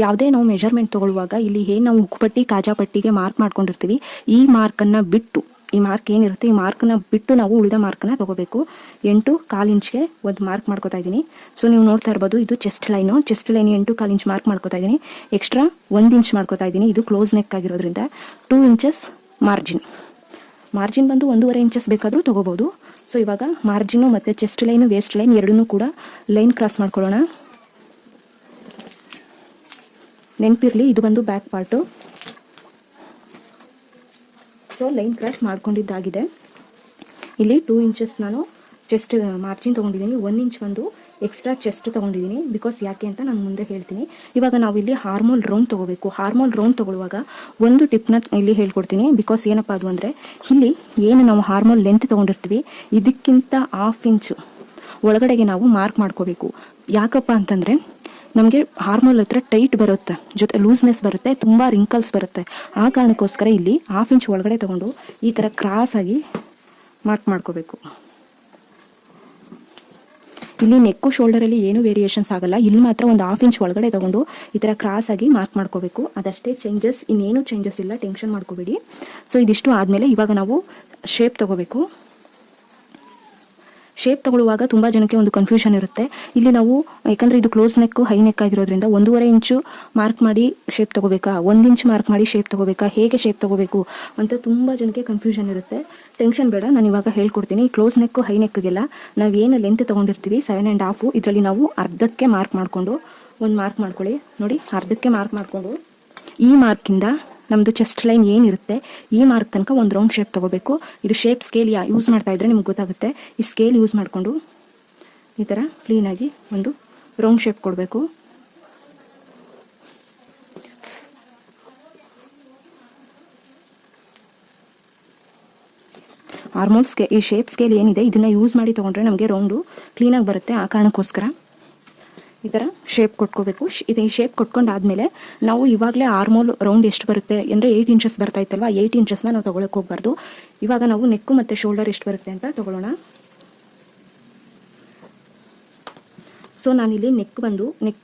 ಯಾವುದೇ ನಾವು ಮೆಜರ್ಮೆಂಟ್ ತೊಗೊಳ್ಳುವಾಗ ಇಲ್ಲಿ ಏನು ನಾವು ಉಕ್ಕುಪಟ್ಟಿ ಕಾಜಾ ಪಟ್ಟಿಗೆ ಮಾರ್ಕ್ ಮಾಡ್ಕೊಂಡಿರ್ತೀವಿ, ಈ ಮಾರ್ಕನ್ನು ಬಿಟ್ಟು ಈ ಮಾರ್ಕ್ ಏನಿರುತ್ತೆ ಈ ಮಾರ್ಕ್ನ ಬಿಟ್ಟು ನಾವು ಉಳಿದ ಮಾರ್ಕ್ನ ತೊಗೋಬೇಕು. 8.25 ಇಂಚ್ಗೆ ಒಂದು ಮಾರ್ಕ್ ಮಾಡ್ಕೋತಾ ಇದ್ದೀನಿ. ಸೊ ನೀವು ನೋಡ್ತಾ ಇರ್ಬೋದು ಇದು ಚೆಸ್ಟ್ ಲೈನ್ 8.25 ಇಂಚ್ ಮಾರ್ಕ್ ಮಾಡ್ಕೋತಾ ಇದ್ದೀನಿ. ಎಕ್ಸ್ಟ್ರಾ 1 ಇಂಚ್ ಮಾಡ್ಕೋತಾ ಇದ್ದೀನಿ. ಇದು ಕ್ಲೋಸ್ ನೆಕ್ ಆಗಿರೋದ್ರಿಂದ 2 ಇಂಚಸ್ ಮಾರ್ಜಿನ್ ಬಂದು 1.5 ಇಂಚಸ್ ಬೇಕಾದರೂ ತೊಗೋಬೋದು. ಸೊ ಇವಾಗ ಮಾರ್ಜಿನು ಮತ್ತು ಚೆಸ್ಟ್ ಲೈನು ವೇಸ್ಟ್ ಲೈನ್ ಎರಡನ್ನೂ ಕೂಡ ಲೈನ್ ಕ್ರಾಸ್ ಮಾಡ್ಕೊಳ್ಳೋಣ. ನೆನಪಿರಲಿ ಇದು ಬಂದು back part. So line cross ಮಾಡ್ಕೊಂಡಿದ್ದಾಗಿದೆ. ಇಲ್ಲಿ 2 ಇಂಚಸ್ ನಾನು ಚೆಸ್ಟ್ ಮಾರ್ಜಿನ್ ತೊಗೊಂಡಿದ್ದೀನಿ. 1 ಇಂಚ್ ಒಂದು ಎಕ್ಸ್ಟ್ರಾ ಚೆಸ್ಟ್ ತೊಗೊಂಡಿದ್ದೀನಿ. ಬಿಕಾಸ್ ಯಾಕೆ ಅಂತ ನಾನು ಮುಂದೆ ಹೇಳ್ತೀನಿ. ಇವಾಗ ನಾವು ಇಲ್ಲಿ ಹಾರ್ಮೋಲ್ ರೌಂಡ್ ತೊಗೋಬೇಕು. ಹಾರ್ಮೋಲ್ ರೌಂಡ್ ತೊಗೊಳ್ಳುವಾಗ ಒಂದು ಟಿಪ್ನ ಇಲ್ಲಿ ಹೇಳ್ಕೊಡ್ತೀನಿ. ಬಿಕಾಸ್ ಏನಪ್ಪ ಅದು ಅಂದರೆ ಇಲ್ಲಿ ಏನು ನಾವು ಹಾರ್ಮೋಲ್ ಲೆಂತ್ ತೊಗೊಂಡಿರ್ತೀವಿ ಇದಕ್ಕಿಂತ 1/2 ಇಂಚು ಒಳಗಡೆಗೆ ನಾವು ಮಾರ್ಕ್ ಮಾಡ್ಕೋಬೇಕು. ಯಾಕಪ್ಪ ಅಂತಂದರೆ ನಮಗೆ ಹಾರ್ಮೋಲ್ ಹತ್ರ ಟೈಟ್ ಬರುತ್ತೆ, ಜೊತೆ ಲೂಸ್ನೆಸ್ ಬರುತ್ತೆ, ತುಂಬ ರಿಂಕಲ್ಸ್ ಬರುತ್ತೆ. ಆ ಕಾರಣಕ್ಕೋಸ್ಕರ ಇಲ್ಲಿ 1/2 ಇಂಚ್ ಒಳಗಡೆ ತೊಗೊಂಡು ಈ ಥರ ಕ್ರಾಸಾಗಿ ಮಾರ್ಕ್ ಮಾಡ್ಕೋಬೇಕು. ಇಲ್ಲಿ ನೆಕ್ಕು ಶೋಲ್ಡರಲ್ಲಿ ಏನು ವೇರಿಯೇಷನ್ಸ್ ಆಗಲ್ಲ. ಇಲ್ಲಿ ಮಾತ್ರ ಒಂದು 1/2 ಇಂಚ್ ಒಳಗಡೆ ತೊಗೊಂಡು ಈ ಥರ ಕ್ರಾಸಾಗಿ ಮಾರ್ಕ್ ಮಾಡ್ಕೋಬೇಕು. ಅದಷ್ಟೇ ಚೇಂಜಸ್, ಇನ್ನೇನು ಚೇಂಜಸ್ ಇಲ್ಲ, ಟೆನ್ಷನ್ ಮಾಡ್ಕೋಬೇಡಿ. ಸೊ ಇದಿಷ್ಟು ಆದಮೇಲೆ ಇವಾಗ ನಾವು ಶೇಪ್ ತೊಗೋಬೇಕು. ಶೇಪ್ ತೊಗೊಳ್ಳುವಾಗ ತುಂಬ ಜನಕ್ಕೆ ಒಂದು ಕನ್ಫ್ಯೂಷನ್ ಇರುತ್ತೆ. ಇಲ್ಲಿ ನಾವು ಯಾಕಂದರೆ ಇದು ಕ್ಲೋಸ್ ನೆಕ್ ಹೈ ನೆಕ್ ಆಗಿರೋದ್ರಿಂದ 1.5 ಇಂಚು ಮಾರ್ಕ್ ಮಾಡಿ ಶೇಪ್ ತೊಗೋಬೇಕಾ, 1 ಇಂಚ್ ಮಾರ್ಕ್ ಮಾಡಿ ಶೇಪ್ ತೊಗೋಬೇಕಾ, ಹೇಗೆ ಶೇಪ್ ತೊಗೋಬೇಕು ಅಂತ ತುಂಬ ಜನಕ್ಕೆ ಕನ್ಫ್ಯೂಷನ್ ಇರುತ್ತೆ. ಟೆನ್ಷನ್ ಬೇಡ, ನಾನು ಇವಾಗ ಹೇಳ್ಕೊಡ್ತೀನಿ. ಕ್ಲೋಸ್ ನೆಕ್ಕು ಹೈ ನೆಕ್ಗೆಲ್ಲ ನಾವೇನು ಲೆಂತ್ ತೊಗೊಂಡಿರ್ತೀವಿ 7.5 ಇದರಲ್ಲಿ ನಾವು ಅರ್ಧಕ್ಕೆ ಮಾರ್ಕ್ ಮಾಡಿಕೊಂಡು ಒಂದು ಮಾರ್ಕ್ ಮಾಡ್ಕೊಳ್ಳಿ. ನೋಡಿ, ಅರ್ಧಕ್ಕೆ ಮಾರ್ಕ್ ಮಾಡಿಕೊಂಡು ಈ ಮಾರ್ಕಿಂದ ನಮ್ಮದು ಚೆಸ್ಟ್ ಲೈನ್ ಏನಿರುತ್ತೆ ಈ ಮಾರ್ಕ್ ತನಕ ಒಂದು ರೌಂಡ್ ಶೇಪ್ ತೊಗೋಬೇಕು. ಇದು ಶೇಪ್ ಸ್ಕೇಲ್ ಯೂಸ್ ಮಾಡ್ತಾ ಇದ್ರೆ ನಿಮ್ಗೆ ಗೊತ್ತಾಗುತ್ತೆ. ಈ ಸ್ಕೇಲ್ ಯೂಸ್ ಮಾಡಿಕೊಂಡು ಈ ಥರ ಕ್ಲೀನಾಗಿ ಒಂದು ರೌಂಡ್ ಶೇಪ್ ಕೊಡಬೇಕು. ಆರ್ಮೋಲ್ ಈ ಶೇಪ್ ಸ್ಕೇಲ್ ಏನಿದೆ ಇದನ್ನು ಯೂಸ್ ಮಾಡಿ ತೊಗೊಂಡ್ರೆ ನಮಗೆ ರೌಂಡು ಕ್ಲೀನಾಗಿ ಬರುತ್ತೆ. ಆ ಕಾರಣಕ್ಕೋಸ್ಕರ ಈ ಥರ ಶೇಪ್ ಕೊಟ್ಕೋಬೇಕು. ಇದು ಈ ಶೇಪ್ ಕೊಟ್ಕೊಂಡಾದ್ಮೇಲೆ ನಾವು ಇವಾಗಲೇ ಆರ್ಮೋಲ್ ರೌಂಡ್ ಎಷ್ಟು ಬರುತ್ತೆ ಅಂದರೆ 8 ಇಂಚಸ್ ಬರ್ತಾ ಇತ್ತಲ್ವಾ, 8 ಇಂಚಸ್ನ ನಾವು ತೊಗೊಳಕ್ಕೆ ಹೋಗ್ಬಾರ್ದು. ಇವಾಗ ನಾವು ನೆಕ್ಕು ಮತ್ತು ಶೋಲ್ಡರ್ ಎಷ್ಟು ಬರುತ್ತೆ ಅಂತ ತೊಗೊಳ್ಳೋಣ. ಸೊ ನಾನಿಲ್ಲಿ ನೆಕ್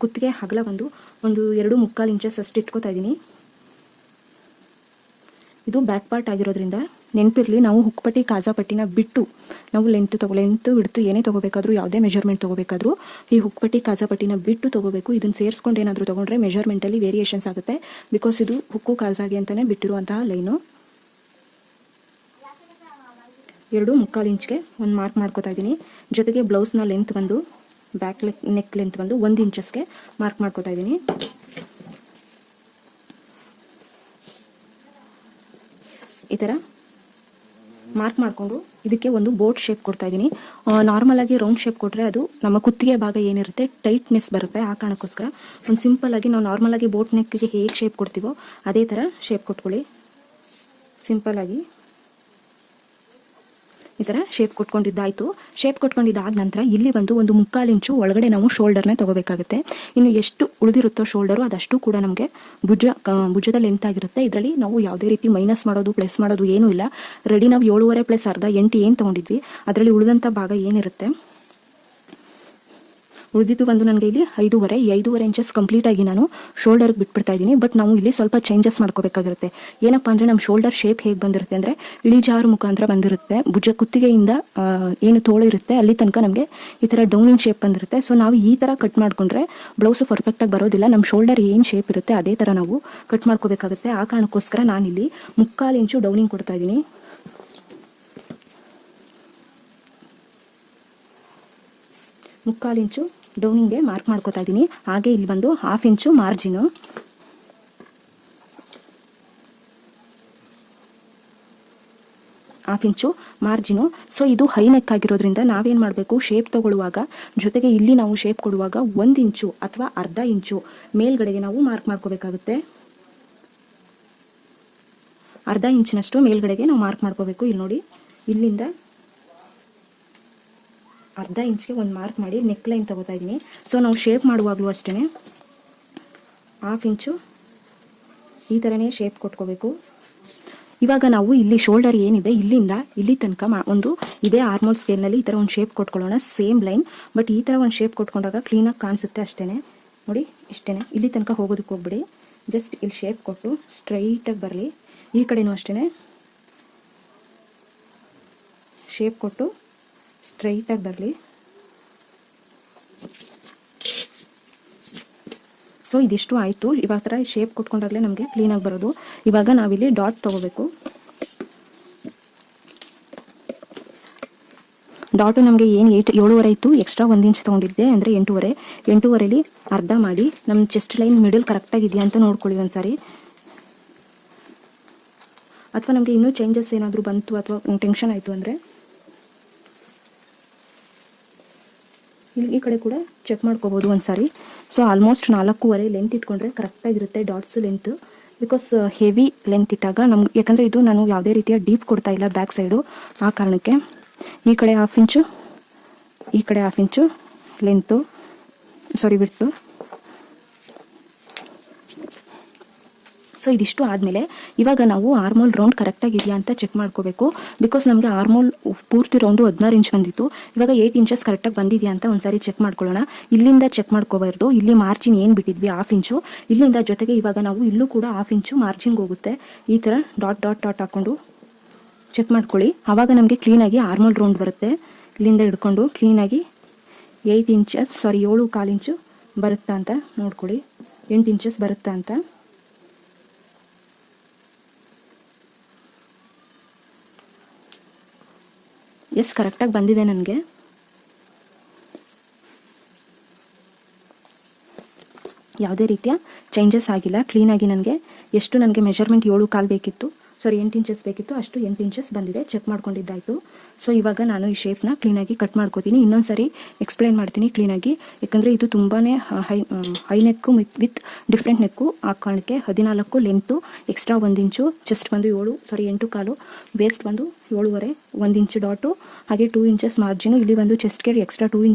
ಕುತ್ತಿಗೆ ಅಗಲ ಒಂದು 2.25 ಇಂಚಸ್ ಅಷ್ಟು ಇಟ್ಕೋತಾ ಇದ್ದೀನಿ. ಇದು ಬ್ಯಾಕ್ ಪಾರ್ಟ್ ಆಗಿರೋದ್ರಿಂದ ನೆನಪಿರಲಿ, ನಾವು ಹುಕ್ಪಟ್ಟಿ ಕಾಜಾಪಟ್ಟಿನ ಬಿಟ್ಟು ನಾವು ಲೆಂತ್ ಬಿಡ್ತು ಏನೇ ತೊಗೋಬೇಕಾದ್ರೂ, ಯಾವುದೇ ಮೆಜರ್ಮೆಂಟ್ ತೊಗೋಬೇಕಾದ್ರೂ ಈ ಹುಕ್ಪಟ್ಟಿ ಕಾಜಾಪಟ್ಟಿನ ಬಿಟ್ಟು ತೊಗೋಬೇಕು. ಇದನ್ನು ಸೇರಿಸ್ಕೊಂಡು ಏನಾದರೂ ತೊಗೊಂಡ್ರೆ ಮೆಜರ್ಮೆಂಟಲ್ಲಿ ವೇರಿಯೇಷನ್ಸ್ ಆಗುತ್ತೆ. ಬಿಕಾಸ್ ಇದು ಹುಕ್ಕು ಕಾಜಾಗೆ ಅಂತಲೇ ಬಿಟ್ಟಿರುವಂತಹ ಲೈನು. 2.25 ಇಂಚ್ಗೆ ಒಂದು ಮಾರ್ಕ್ ಮಾಡ್ಕೋತಾ ಇದ್ದೀನಿ. ಜೊತೆಗೆ ಬ್ಲೌಸ್ನ ಲೆಂತ್ ಬಂದು ಬ್ಯಾಕ್ ನೆಕ್ ಲೆಂತ್ ಬಂದು 1 ಇಂಚಸ್ಗೆ ಮಾರ್ಕ್ ಮಾಡ್ಕೋತಾ ಇದ್ದೀನಿ. ಈ ಥರ ಮಾರ್ಕ್ ಮಾಡಿಕೊಂಡು ಇದಕ್ಕೆ ಒಂದು ಬೋಟ್ ಶೇಪ್ ಕೊಡ್ತಾ ಇದ್ದೀನಿ. ನಾರ್ಮಲ್ ಆಗಿ ರೌಂಡ್ ಶೇಪ್ ಕೊಟ್ಟರೆ ಅದು ನಮ್ಮ ಕುತ್ತಿಗೆ ಭಾಗ ಏನಿರುತ್ತೆ ಟೈಟ್ನೆಸ್ ಬರುತ್ತೆ. ಆ ಕಾರಣಕ್ಕೋಸ್ಕರ ಒಂದು ಸಿಂಪಲ್ ಆಗಿ ನಾವು ನಾರ್ಮಲ್ ಆಗಿ ಬೋಟ್ ನೆಕ್ಗೆ ಹೇಗೆ ಶೇಪ್ ಕೊಡ್ತೀವೋ ಅದೇ ಥರ ಶೇಪ್ ಕೊಟ್ಕೊಳ್ಳಿ. ಸಿಂಪಲ್ ಆಗಿ ಈ ಥರ ಶೇಪ್ ಕೊಟ್ಕೊಂಡಿದ್ದಾಯಿತು. ಶೇಪ್ ಕೊಟ್ಕೊಂಡಿದ್ದಾದ ನಂತರ ಇಲ್ಲಿ ಬಂದು 1/4 ಇಂಚು ಒಳಗಡೆ ನಾವು ಶೋಲ್ಡರ್ನ ತೊಗೋಬೇಕಾಗುತ್ತೆ. ಇನ್ನು ಎಷ್ಟು ಉಳಿದಿರುತ್ತೋ ಶೋಲ್ಡರು ಅದಷ್ಟು ಕೂಡ ನಮಗೆ ಭುಜದ ಲೆಂತ್ ಆಗಿರುತ್ತೆ. ಇದರಲ್ಲಿ ನಾವು ಯಾವುದೇ ರೀತಿ ಮೈನಸ್ ಮಾಡೋದು ಪ್ಲಸ್ ಮಾಡೋದು ಏನೂ ಇಲ್ಲ. ರೆಡಿ ನಾವು 7.5 + ಅರ್ಧ 8 ಏನು ತೊಗೊಂಡಿದ್ವಿ ಅದರಲ್ಲಿ ಉಳಿದಂಥ ಭಾಗ ಏನಿರುತ್ತೆ ಉಳಿದಿದ್ದು ಬಂದು ನನಗೆ ಇಲ್ಲಿ 5.5 ಇಂಚಸ್ ಕಂಪ್ಲೀಟಾಗಿ ನಾನು ಶೋಲ್ಡರ್ಗೆ ಬಿಟ್ಬಿಡ್ತಾ ಇದ್ದೀನಿ. ಬಟ್ ನಾವು ಇಲ್ಲಿ ಸ್ವಲ್ಪ ಚೇಂಜಸ್ ಮಾಡ್ಕೋಬೇಕಾಗಿರುತ್ತೆ. ಏನಪ್ಪ ಅಂದರೆ ನಮ್ಮ ಶೋಲ್ಡರ್ ಶೇಪ್ ಹೇಗೆ ಬಂದಿರುತ್ತೆ ಅಂದರೆ ಇಳಿಜಾರು ಮುಖಾಂತರ ಬಂದಿರುತ್ತೆ. ಕುತ್ತಿಗೆಯಿಂದ ಏನು ತೋಳು ಇರುತ್ತೆ ಅಲ್ಲಿ ತನಕ ನಮಗೆ ಈ ಥರ ಡೌನಿಂಗ್ ಶೇಪ್ ಬಂದಿರುತ್ತೆ. ಸೊ ನಾವು ಈ ಥರ ಕಟ್ ಮಾಡಿಕೊಂಡ್ರೆ ಬ್ಲೌಸು ಪರ್ಫೆಕ್ಟಾಗಿ ಬರೋದಿಲ್ಲ. ನಮ್ಮ ಶೋಲ್ಡರ್ ಏನು ಶೇಪ್ ಇರುತ್ತೆ ಅದೇ ಥರ ನಾವು ಕಟ್ ಮಾಡ್ಕೋಬೇಕಾಗುತ್ತೆ. ಆ ಕಾರಣಕ್ಕೋಸ್ಕರ ನಾನಿಲ್ಲಿ 3/4 ಇಂಚು ಡೌನಿಂಗ್ ಕೊಡ್ತಾ ಇದ್ದೀನಿ. ಮುಕ್ಕಾಲು ಇಂಚು ಡೌನಿಂಗ್ಗೆ ಮಾರ್ಕ್ ಮಾಡ್ಕೋತಾ ಇದ್ದೀನಿ. ಹಾಗೆ ಇಲ್ಲಿ ಬಂದು 1/2 ಇಂಚು ಮಾರ್ಜಿನು, ಸೊ ಇದು ಹೈ ನೆಕ್ ಆಗಿರೋದ್ರಿಂದ ನಾವೇನು ಮಾಡಬೇಕು, ಶೇಪ್ ತಗೊಳ್ಳುವಾಗ ಜೊತೆಗೆ ಇಲ್ಲಿ ನಾವು ಶೇಪ್ ಕೊಡುವಾಗ 1 ಇಂಚು ಅಥವಾ ಅರ್ಧ ಇಂಚು ಮೇಲ್ಗಡೆಗೆ ನಾವು ಮಾರ್ಕ್ ಮಾಡ್ಕೋಬೇಕಾಗುತ್ತೆ. ಅರ್ಧ ಇಂಚಿನಷ್ಟು ಮೇಲ್ಗಡೆಗೆ ನಾವು ಮಾರ್ಕ್ ಮಾಡ್ಕೋಬೇಕು. ಇಲ್ಲಿ ನೋಡಿ, ಇಲ್ಲಿಂದ ಅರ್ಧ ಇಂಚ್ಗೆ ಒಂದು ಮಾರ್ಕ್ ಮಾಡಿ ನೆಕ್ ಲೈನ್ ತಗೋತಾ ಇದ್ದೀನಿ. ಸೊ ನಾವು ಶೇಪ್ ಮಾಡುವಾಗಲೂ ಅಷ್ಟೇ 1/2 ಇಂಚು ಈ ಥರನೇ ಶೇಪ್ ಕೊಟ್ಕೋಬೇಕು. ಇವಾಗ ನಾವು ಇಲ್ಲಿ ಶೋಲ್ಡರ್ ಏನಿದೆ ಇಲ್ಲಿಂದ ಇಲ್ಲಿ ತನಕ ಒಂದು ಇದೇ ಆರ್ಮೋಲ್ ಸ್ಕೇಲ್ನಲ್ಲಿ ಈ ಥರ ಒಂದು ಶೇಪ್ ಕೊಟ್ಕೊಳ್ಳೋಣ, ಸೇಮ್ ಲೈನ್. ಬಟ್ ಈ ಥರ ಒಂದು ಶೇಪ್ ಕೊಟ್ಕೊಂಡಾಗ ಕ್ಲೀನಾಗಿ ಕಾಣಿಸುತ್ತೆ ಅಷ್ಟೇ. ನೋಡಿ ಇಷ್ಟೇ, ಇಲ್ಲಿ ತನಕ ಹೋಗೋದಕ್ಕೆ ಹೋಗ್ಬಿಡಿ. ಜಸ್ಟ್ ಇಲ್ಲಿ ಶೇಪ್ ಕೊಟ್ಟು ಸ್ಟ್ರೈಟಾಗಿ ಬರಲಿ. ಈ ಕಡೆನೂ ಅಷ್ಟೇ ಶೇಪ್ ಕೊಟ್ಟು ಸ್ಟ್ರೈಟಾಗಿ ಬರಲಿ. ಸೊ ಇದಿಷ್ಟು ಆಯಿತು. ಇವಾಗ ಥರ ಶೇಪ್ ಕೊಟ್ಕೊಂಡಾಗಲೇ ನಮಗೆ ಕ್ಲೀನಾಗಿ ಬರೋದು. ಇವಾಗ ನಾವಿಲ್ಲಿ ಡಾಟ್ ತೊಗೋಬೇಕು. ಡಾಟು ನಮಗೆ ಏನು 7.5 ಇತ್ತು, ಎಕ್ಸ್ಟ್ರಾ 1 ಇಂಚ್ ತೊಗೊಂಡಿದ್ದೆ, ಅಂದರೆ 8.5. 8.5ಲಿ ಅರ್ಧ ಮಾಡಿ ನಮ್ಮ ಚೆಸ್ಟ್ ಲೈನ್ ಮಿಡಲ್ ಕರೆಕ್ಟಾಗಿದೆಯಾ ಅಂತ ನೋಡ್ಕೊಳ್ಳಿ ಒಂದ್ಸಾರಿ. ಅಥವಾ ನಮಗೆ ಇನ್ನೂ ಚೇಂಜಸ್ ಏನಾದರೂ ಬಂತು ಅಥವಾ ಟೆನ್ಷನ್ ಆಯಿತು ಅಂದರೆ ಈ ಕಡೆ ಕೂಡ ಚೆಕ್ ಮಾಡ್ಕೋಬೋದು ಒಂದ್ಸಾರಿ. ಸೊ ಆಲ್ಮೋಸ್ಟ್ 4.5 ಲೆಂತ್ ಇಟ್ಕೊಂಡ್ರೆ ಕರೆಕ್ಟಾಗಿರುತ್ತೆ dots length. Because heavy length ಇಟ್ಟಾಗ ನಮ್ಗೆ, ಯಾಕಂದರೆ ಇದು ನಾನು ಯಾವುದೇ ರೀತಿಯ ಡೀಪ್ ಕೊಡ್ತಾ ಇಲ್ಲ ಬ್ಯಾಕ್ ಸೈಡು, ಆ ಕಾರಣಕ್ಕೆ ಈ ಕಡೆ 1/2 ಇಂಚು, ಈ ಕಡೆ 1/2 ಇಂಚು ಲೆಂತು, ಬಿಡ್ತು. ಸೊ ಇದಿಷ್ಟು ಆದಮೇಲೆ ಇವಾಗ ನಾವು ಆರ್ಮೋಲ್ ರೌಂಡ್ ಕರೆಕ್ಟಾಗಿದೆಯಾ ಅಂತ ಚೆಕ್ ಮಾಡ್ಕೋಬೇಕು. ಬಿಕಾಸ್ ನಮಗೆ ಆರ್ಮೋಲ್ ಪೂರ್ತಿ ರೌಂಡು 16 ಇಂಚ್ ಬಂದಿತ್ತು. ಇವಾಗ 8 ಇಂಚಸ್ ಕರೆಕ್ಟಾಗಿ ಬಂದಿದೆಯಾ ಅಂತ ಒಂದ್ಸಾರಿ ಚೆಕ್ ಮಾಡ್ಕೊಳ್ಳೋಣ. ಇಲ್ಲಿಂದ ಚೆಕ್ ಮಾಡ್ಕೋಬಾರ್ದು. ಇಲ್ಲಿ ಮಾರ್ಜಿನ್ ಏನು ಬಿಟ್ಟಿದ್ವಿ 1/2 ಇಂಚು, ಇಲ್ಲಿಂದ ಜೊತೆಗೆ ಇವಾಗ ನಾವು ಇಲ್ಲೂ ಕೂಡ 1/2 ಇಂಚು ಮಾರ್ಜಿನ್ಗೆ ಹೋಗುತ್ತೆ. ಈ ಥರ ಡಾಟ್ ಡಾಟ್ ಡಾಟ್ ಹಾಕ್ಕೊಂಡು ಚೆಕ್ ಮಾಡ್ಕೊಳ್ಳಿ. ಆವಾಗ ನಮಗೆ ಕ್ಲೀನಾಗಿ ಆರ್ಮೋಲ್ ರೌಂಡ್ ಬರುತ್ತೆ. ಇಲ್ಲಿಂದ ಹಿಡ್ಕೊಂಡು ಕ್ಲೀನಾಗಿ 7.25 ಇಂಚು ಬರುತ್ತಾ ಅಂತ ನೋಡ್ಕೊಳ್ಳಿ. 8 ಇಂಚಸ್ ಬರುತ್ತಾ ಅಂತ. ಎಸ್, ಕರೆಕ್ಟಾಗಿ ಬಂದಿದೆ ನನಗೆ. ಯಾವುದೇ ರೀತಿಯ ಚೇಂಜಸ್ ಆಗಿಲ್ಲ. ಕ್ಲೀನಾಗಿ ನನಗೆ ಎಷ್ಟು ನನಗೆ ಮೆಜರ್ಮೆಂಟ್ 7.25 ಬೇಕಿತ್ತು, 8 ಇಂಚಸ್ ಬೇಕಿತ್ತು, ಅಷ್ಟು 8 ಇಂಚಸ್ ಬಂದಿದೆ. ಚೆಕ್ ಮಾಡ್ಕೊಂಡಿದ್ದಾಯಿತು. ಸೊ ಇವಾಗ ನಾನು ಈ ಶೇಪ್ನ ಕ್ಲೀನಾಗಿ ಕಟ್ ಮಾಡ್ಕೋತೀನಿ. ಇನ್ನೊಂದು ಸರಿ ಎಕ್ಸ್ಪ್ಲೈನ್ ಮಾಡ್ತೀನಿ ಕ್ಲೀನಾಗಿ, ಯಾಕಂದರೆ ಇದು ತುಂಬಾ ಹೈ ನೆಕ್ಕು ವಿತ್ ಡಿಫ್ರೆಂಟ್ ನೆಕ್ಕು. ಆ ಕಾರಣಕ್ಕೆ 14 ಲೆಂತು, ಎಕ್ಸ್ಟ್ರಾ 1 ಇಂಚು, ಚೆಸ್ಟ್ ಬಂದು 8.25, ವೇಸ್ಟ್ ಬಂದು 7.5, 1 ಇಂಚು ಡಾಟು, ಹಾಗೆ 2 ಇಂಚಸ್ ಮಾರ್ಜಿನು. ಇಲ್ಲಿ ಬಂದು ಚೆಸ್ಟ್ಗೆ ಎಕ್ಸ್ಟ್ರಾ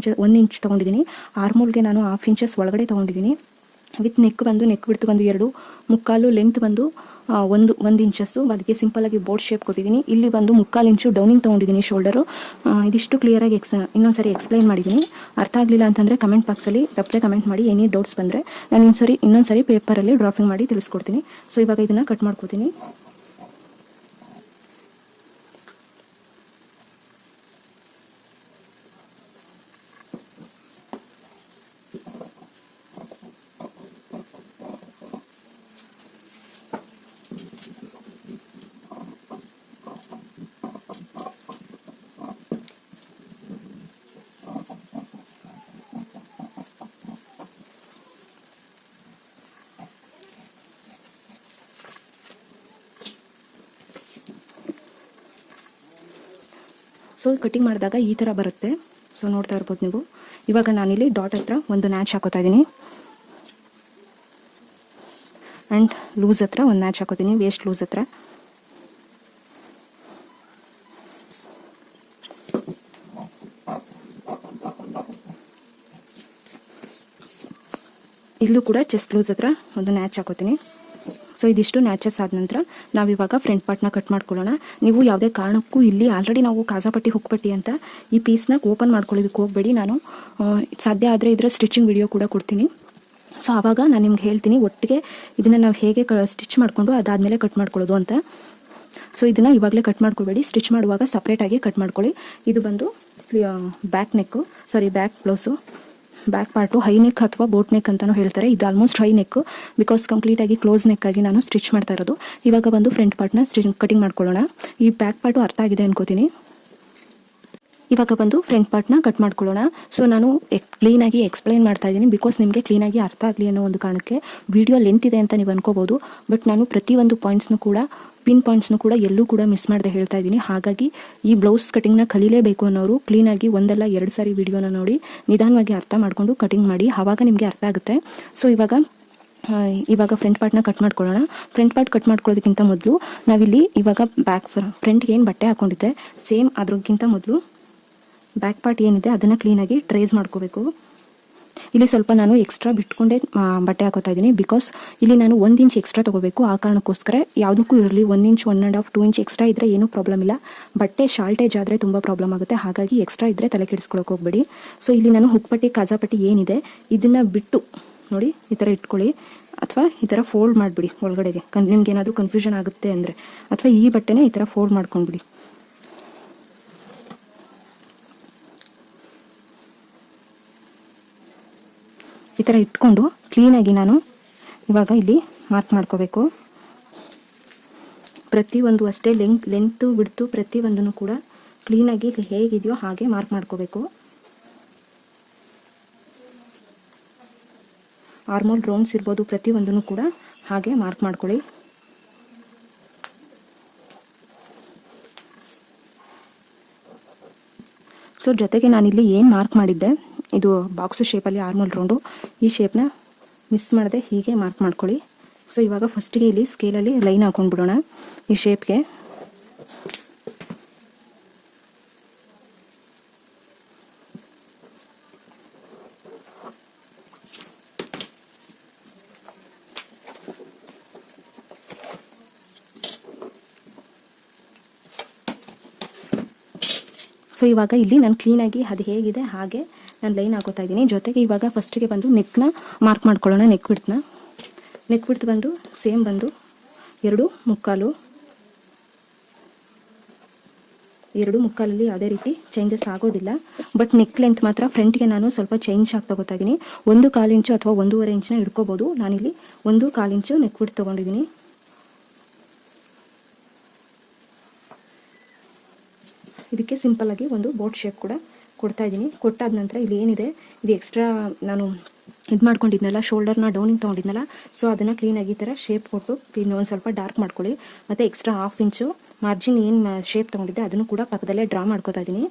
1 ಇಂಚ್ ತೊಗೊಂಡಿದ್ದೀನಿ. ಆರ್ಮೋಲ್ಗೆ ನಾನು 1/2 ಇಂಚಸ್ ಒಳಗಡೆ ತೊಗೊಂಡಿದ್ದೀನಿ. ವಿತ್ ನೆಕ್ ಬಿಡ್ತು ಬಂದು 2.25, ಲೆಂತ್ ಬಂದು 1 ಇಂಚಸ್ಸು. ಅದಕ್ಕೆ ಸಿಂಪಲಾಗಿ ಬೋರ್ಡ್ ಶೇಪ್ ಕೊಟ್ಟಿದ್ದೀನಿ. ಇಲ್ಲಿ ಬಂದು 3/4 ಇಂಚು ಡೌನಿಂಗ್ ತೊಗೊಂಡಿದ್ದೀನಿ ಶೋಲ್ಡರು. ಇದಿಷ್ಟು ಕ್ಲಿಯರಾಗಿ ಇನ್ನೊಂದ್ಸರಿ ಎಕ್ಸ್ಪ್ಲೈನ್ ಮಾಡಿದ್ದೀನಿ. ಅರ್ಥ ಆಗಲಿಲ್ಲ ಅಂತಂದರೆ ಕಮೆಂಟ್ ಬಾಕ್ಸಲ್ಲಿ ತಪ್ಪದೆ ಕಮೆಂಟ್ ಮಾಡಿ. ಎನಿ ಡೌಟ್ಸ್ ಬಂದರೆ ನಾನು ಇನ್ನೊಂದ್ಸರಿ ಪೇಪರಲ್ಲಿ ಡ್ರಾಫಿಂಗ್ ಮಾಡಿ ತಿಳಿಸ್ಕೊಡ್ತೀನಿ. ಸೊ ಇವಾಗ ಇದನ್ನು ಕಟ್ ಮಾಡ್ಕೋತೀನಿ. ಸೊ ಕಟಿಂಗ್ ಮಾಡಿದಾಗ ಈ ಥರ ಬರುತ್ತೆ. ಸೊ ನೋಡ್ತಾ ಇರ್ಬೋದು ನೀವು. ಇವಾಗ ನಾನಿಲ್ಲಿ ಡಾಟ್ ಹತ್ರ ಒಂದು ನ್ಯಾಚ್ ಹಾಕೋತಾ ಇದ್ದೀನಿ, ಆ್ಯಂಡ್ ಲೂಸ್ ಹತ್ರ ಒಂದು ನ್ಯಾಚ್ ಹಾಕೋತೀನಿ, ವೇಸ್ಟ್ ಲೂಸ್ ಹತ್ರ. ಇಲ್ಲೂ ಕೂಡ ಚೆಸ್ಟ್ ಲೂಸ್ ಹತ್ರ ಒಂದು ನ್ಯಾಚ್ ಹಾಕೋತೀನಿ. ಸೊ ಇದಿಷ್ಟು ನ್ಯಾಚಸ್ ಆದ ನಂತರ ನಾವಿವಾಗ ಫ್ರಂಟ್ ಪಾರ್ಟ್ನ ಕಟ್ ಮಾಡ್ಕೊಳ್ಳೋಣ. ನೀವು ಯಾವುದೇ ಕಾರಣಕ್ಕೂ ಇಲ್ಲಿ ಆಲ್ರೆಡಿ ನಾವು ಕಾಜಾಪಟ್ಟಿ ಹುಕ್ಪಟ್ಟಿ ಅಂತ ಈ ಪೀಸ್ನ ಓಪನ್ ಮಾಡ್ಕೊಳ್ಳೋದಕ್ಕೆ ಹೋಗಬೇಡಿ. ನಾನು ಸಾಧ್ಯ ಆದರೆ ಇದರ ಸ್ಟಿಚಿಂಗ್ ವಿಡಿಯೋ ಕೂಡ ಕೊಡ್ತೀನಿ. ಸೊ ಆವಾಗ ನಾನು ನಿಮ್ಗೆ ಹೇಳ್ತೀನಿ ಒಟ್ಟಿಗೆ ಇದನ್ನು ನಾವು ಹೇಗೆ ಸ್ಟಿಚ್ ಮಾಡಿಕೊಂಡು ಅದಾದಮೇಲೆ ಕಟ್ ಮಾಡ್ಕೊಳ್ಳೋದು ಅಂತ. ಸೊ ಇದನ್ನು ಇವಾಗಲೇ ಕಟ್ ಮಾಡ್ಕೋಬೇಡಿ, ಸ್ಟಿಚ್ ಮಾಡುವಾಗ ಸಪ್ರೇಟಾಗಿ ಕಟ್ ಮಾಡ್ಕೊಳ್ಳಿ. ಇದು ಬಂದು back blouse, back part high neck ಅಥವಾ ಬೋಟ್ ನೆಕ್ ಅಂತಲೂ ಹೇಳ್ತಾರೆ. ಇದು ಆಲ್ಮೋಸ್ಟ್ ಹೈ ನೆಕ್, ಬಿಕಾಸ್ ಕಂಪ್ಲೀಟಾಗಿ ಕ್ಲೋಸ್ ನೆಕ್ ಆಗಿ ನಾನು ಸ್ಟಿಚ್ ಮಾಡ್ತಾ ಇರೋದು. ಇವಾಗ ಬಂದು ಫ್ರಂಟ್ ಪಾರ್ಟ್ನ ಕಟಿಂಗ್ ಮಾಡ್ಕೊಳ್ಳೋಣ. ಈ ಬ್ಯಾಕ್ ಪಾರ್ಟು ಅರ್ಥ ಆಗಿದೆ ಅನ್ಕೋತೀನಿ. ಇವಾಗ ಬಂದು ಫ್ರಂಟ್ ಪಾರ್ಟ್ನ ಕಟ್ ಮಾಡ್ಕೊಳ್ಳೋಣ. ಸೊ ನಾನು ಕ್ಲೀನಾಗಿ ಎಕ್ಸ್ಪ್ಲೈನ್ ಮಾಡ್ತಾ ಇದ್ದೀನಿ, ಬಿಕಾಸ್ ನಿಮಗೆ ಕ್ಲೀನಾಗಿ ಅರ್ಥ ಆಗಲಿ ಅನ್ನೋ ಒಂದು ಕಾರಣಕ್ಕೆ. ವಿಡಿಯೋ ಲೆಂತ್ ಇದೆ ಅಂತ ನೀವು ಅನ್ಕೋಬೋದು, ಬಟ್ ನಾನು ಪ್ರತಿಯೊಂದು ಪಾಯಿಂಟ್ಸ್ನು ಕೂಡ ಪಿನ್ ಪಾಯಿಂಟ್ಸ್ನು ಕೂಡ ಎಲ್ಲೂ ಕೂಡ ಮಿಸ್ ಮಾಡದೆ ಹೇಳ್ತಾ ಇದ್ದೀನಿ. ಹಾಗಾಗಿ ಈ ಬ್ಲೌಸ್ ಕಟಿಂಗ್ನ ಕಲೀಲೇಬೇಕು ಅನ್ನೋರು ಕ್ಲೀನಾಗಿ 1 ಅಲ್ಲ 2 ಸಾರಿ ವಿಡಿಯೋನ ನೋಡಿ ನಿಧಾನವಾಗಿ ಅರ್ಥ ಮಾಡಿಕೊಂಡು ಕಟಿಂಗ್ ಮಾಡಿ, ಆವಾಗ ನಿಮಗೆ ಅರ್ಥ ಆಗುತ್ತೆ. ಸೊ ಇವಾಗ ಫ್ರಂಟ್ ಪಾರ್ಟ್ನ ಕಟ್ ಮಾಡ್ಕೊಳ್ಳೋಣ. ಫ್ರಂಟ್ ಪಾರ್ಟ್ ಕಟ್ ಮಾಡ್ಕೊಳ್ಳೋದಕ್ಕಿಂತ ಮೊದಲು ನಾವಿಲ್ಲಿ ಇವಾಗ ಫ್ರಂಟ್ಗೆ ಏನು ಬಟ್ಟೆ ಹಾಕೊಂಡಿದ್ದೆ ಸೇಮ್ ಅದಕ್ಕಿಂತ ಮೊದಲು ಬ್ಯಾಕ್ ಪಾರ್ಟ್ ಏನಿದೆ ಅದನ್ನು ಕ್ಲೀನಾಗಿ ಟ್ರೇಸ್ ಮಾಡ್ಕೋಬೇಕು. ಇಲ್ಲಿ ಸ್ವಲ್ಪ ನಾನು ಎಕ್ಸ್ಟ್ರಾ ಬಿಟ್ಕೊಂಡೇ ಬಟ್ಟೆ ಹಾಕೋತಾ ಇದ್ದೀನಿ, ಬಿಕಾಸ್ ಇಲ್ಲಿ ನಾನು 1 ಇಂಚ್ ಎಕ್ಸ್ಟ್ರಾ ತೊಗೋಬೇಕು. ಆ ಕಾರಣಕ್ಕೋಸ್ಕರ ಯಾವುದಕ್ಕೂ ಇರಲಿ 1 ಇಂಚ್ 1.5 2 ಇಂಚ್ ಎಕ್ಸ್ಟ್ರಾ ಇದ್ದರೆ ಏನೂ ಪ್ರಾಬ್ಲಮ್ ಇಲ್ಲ. ಬಟ್ಟೆ ಶಾರ್ಟೇಜ್ ಆದರೆ ತುಂಬ ಪ್ರಾಬ್ಲಮ್ ಆಗುತ್ತೆ. ಹಾಗಾಗಿ ಎಕ್ಸ್ಟ್ರಾ ಇದ್ದರೆ ತಲೆ ಕೆಡಿಸ್ಕೊಳಕ್ಕೆ ಹೋಗಬೇಡಿ. ಸೊ ಇಲ್ಲಿ ನಾನು ಹುಕ್ಪಟ್ಟಿ ಕಾಜಾಪಟ್ಟಿ ಏನಿದೆ ಇದನ್ನು ಬಿಟ್ಟು ನೋಡಿ ಈ ಥರ ಇಟ್ಕೊಳ್ಳಿ, ಅಥವಾ ಈ ಥರ ಫೋಲ್ಡ್ ಮಾಡಿಬಿಡಿ ಒಳಗಡೆಗೆ. ನಿಮ್ಗೆ ಏನಾದರೂ ಕನ್ಫ್ಯೂಷನ್ ಆಗುತ್ತೆ ಅಂದರೆ, ಅಥವಾ ಈ ಬಟ್ಟೆನೇ ಈ ಥರ ಫೋಲ್ಡ್ ಮಾಡ್ಕೊಂಡ್ಬಿಡಿ. ಈ ಥರ ಇಟ್ಕೊಂಡು ಕ್ಲೀನಾಗಿ ನಾನು ಇವಾಗ ಇಲ್ಲಿ ಮಾರ್ಕ್ ಮಾಡ್ಕೋಬೇಕು. ಪ್ರತಿಯೊಂದು ಅಷ್ಟೇ ಲೆಂತು ಬಿಡ್ತು ಪ್ರತಿಯೊಂದನ್ನು ಕೂಡ ಕ್ಲೀನಾಗಿ ಹೇಗಿದೆಯೋ ಹಾಗೆ ಮಾರ್ಕ್ ಮಾಡ್ಕೋಬೇಕು. ಆರ್ಮೋಲ್ ರೌಂಡ್ಸ್ ಇರ್ಬೋದು, ಪ್ರತಿಯೊಂದನ್ನು ಕೂಡ ಹಾಗೆ ಮಾರ್ಕ್ ಮಾಡ್ಕೊಳ್ಳಿ. ಸೊ ಜೊತೆಗೆ ನಾನಿಲ್ಲಿ ಏನು ಮಾರ್ಕ್ ಮಾಡಿದ್ದೆ, ಇದು ಬಾಕ್ಸ್ ಶೇಪಲ್ಲಿ ಆರ್ಮೋಲ್ ರೌಂಡು, ಈ ಶೇಪ್ನ ಮಿಸ್ ಮಾಡದೆ ಹೀಗೆ ಮಾರ್ಕ್ ಮಾಡ್ಕೊಳ್ಳಿ. ಸೊ ಇವಾಗ ಫಸ್ಟಿಗೆ ಇಲ್ಲಿ ಸ್ಕೇಲಲ್ಲಿ ಲೈನ್ ಹಾಕೊಂಡ್ಬಿಡೋಣ ಈ ಶೇಪ್ಗೆ. ಸೊ ಇವಾಗ ಇಲ್ಲಿ ನಾನು ಕ್ಲೀನಾಗಿ ಅದು ಹೇಗಿದೆ ಹಾಗೆ ನಾನು ಲೈನ್ ಹಾಕೋತಾ ಇದ್ದೀನಿ. ಜೊತೆಗೆ ಇವಾಗ ಫಸ್ಟಿಗೆ ಬಂದು ನೆಕ್ನ ಮಾರ್ಕ್ ಮಾಡ್ಕೊಳ್ಳೋಣ. ನೆಕ್ ಬಿಡ್ತು ಬಂದು ಸೇಮ್ ಬಂದು 2.25. 2.25 ಯಾವುದೇ ರೀತಿ ಚೇಂಜಸ್ ಆಗೋದಿಲ್ಲ. ಬಟ್ ನೆಕ್ ಲೆಂತ್ ಮಾತ್ರ ಫ್ರಂಟ್ಗೆ ನಾನು ಸ್ವಲ್ಪ ಚೇಂಜ್ ಆಗಿ ತಗೋತಾ ಇದ್ದೀನಿ. 1.25 ಇಂಚು ಅಥವಾ 1.5 ಇಂಚನ್ನ ಇಟ್ಕೋಬೋದು. ನಾನಿಲ್ಲಿ 1.25 ಇಂಚು ನೆಕ್ ಬಿಡ್ತು ತೊಗೊಂಡಿದ್ದೀನಿ. ಇದಕ್ಕೆ ಸಿಂಪಲ್ ಆಗಿ ಒಂದು ಬೋಟ್ ಶೇಪ್ ಕೂಡ ಕೊಡ್ತಾ ಇದ್ದೀನಿ. ಕೊಟ್ಟಾದ ನಂತರ ಇಲ್ಲಿ ಏನಿದೆ ಇದು ಎಕ್ಸ್ಟ್ರಾ ನಾನು ಇದು ಮಾಡ್ಕೊಂಡಿದ್ನಲ್ಲ, ಶೋಲ್ಡರ್ನ ಡೌನಿಂಗ್ ತೊಗೊಂಡಿದ್ನಲ್ಲ, ಸೊ ಅದನ್ನು ಕ್ಲೀನಾಗಿ ಈ ಥರ ಶೇಪ್ ಕೊಟ್ಟು ಒಂದು ಸ್ವಲ್ಪ ಡಾರ್ಕ್ ಮಾಡ್ಕೊಳ್ಳಿ. ಮತ್ತು ಎಕ್ಸ್ಟ್ರಾ 1/2 ಇಂಚು ಮಾರ್ಜಿನ್ ಏನು ಶೇಪ್ ತೊಗೊಂಡಿದ್ದೆ ಅದನ್ನು ಕೂಡ ಪಕ್ಕದಲ್ಲೇ ಡ್ರಾ ಮಾಡ್ಕೋತಾ ಇದ್ದೀನಿ.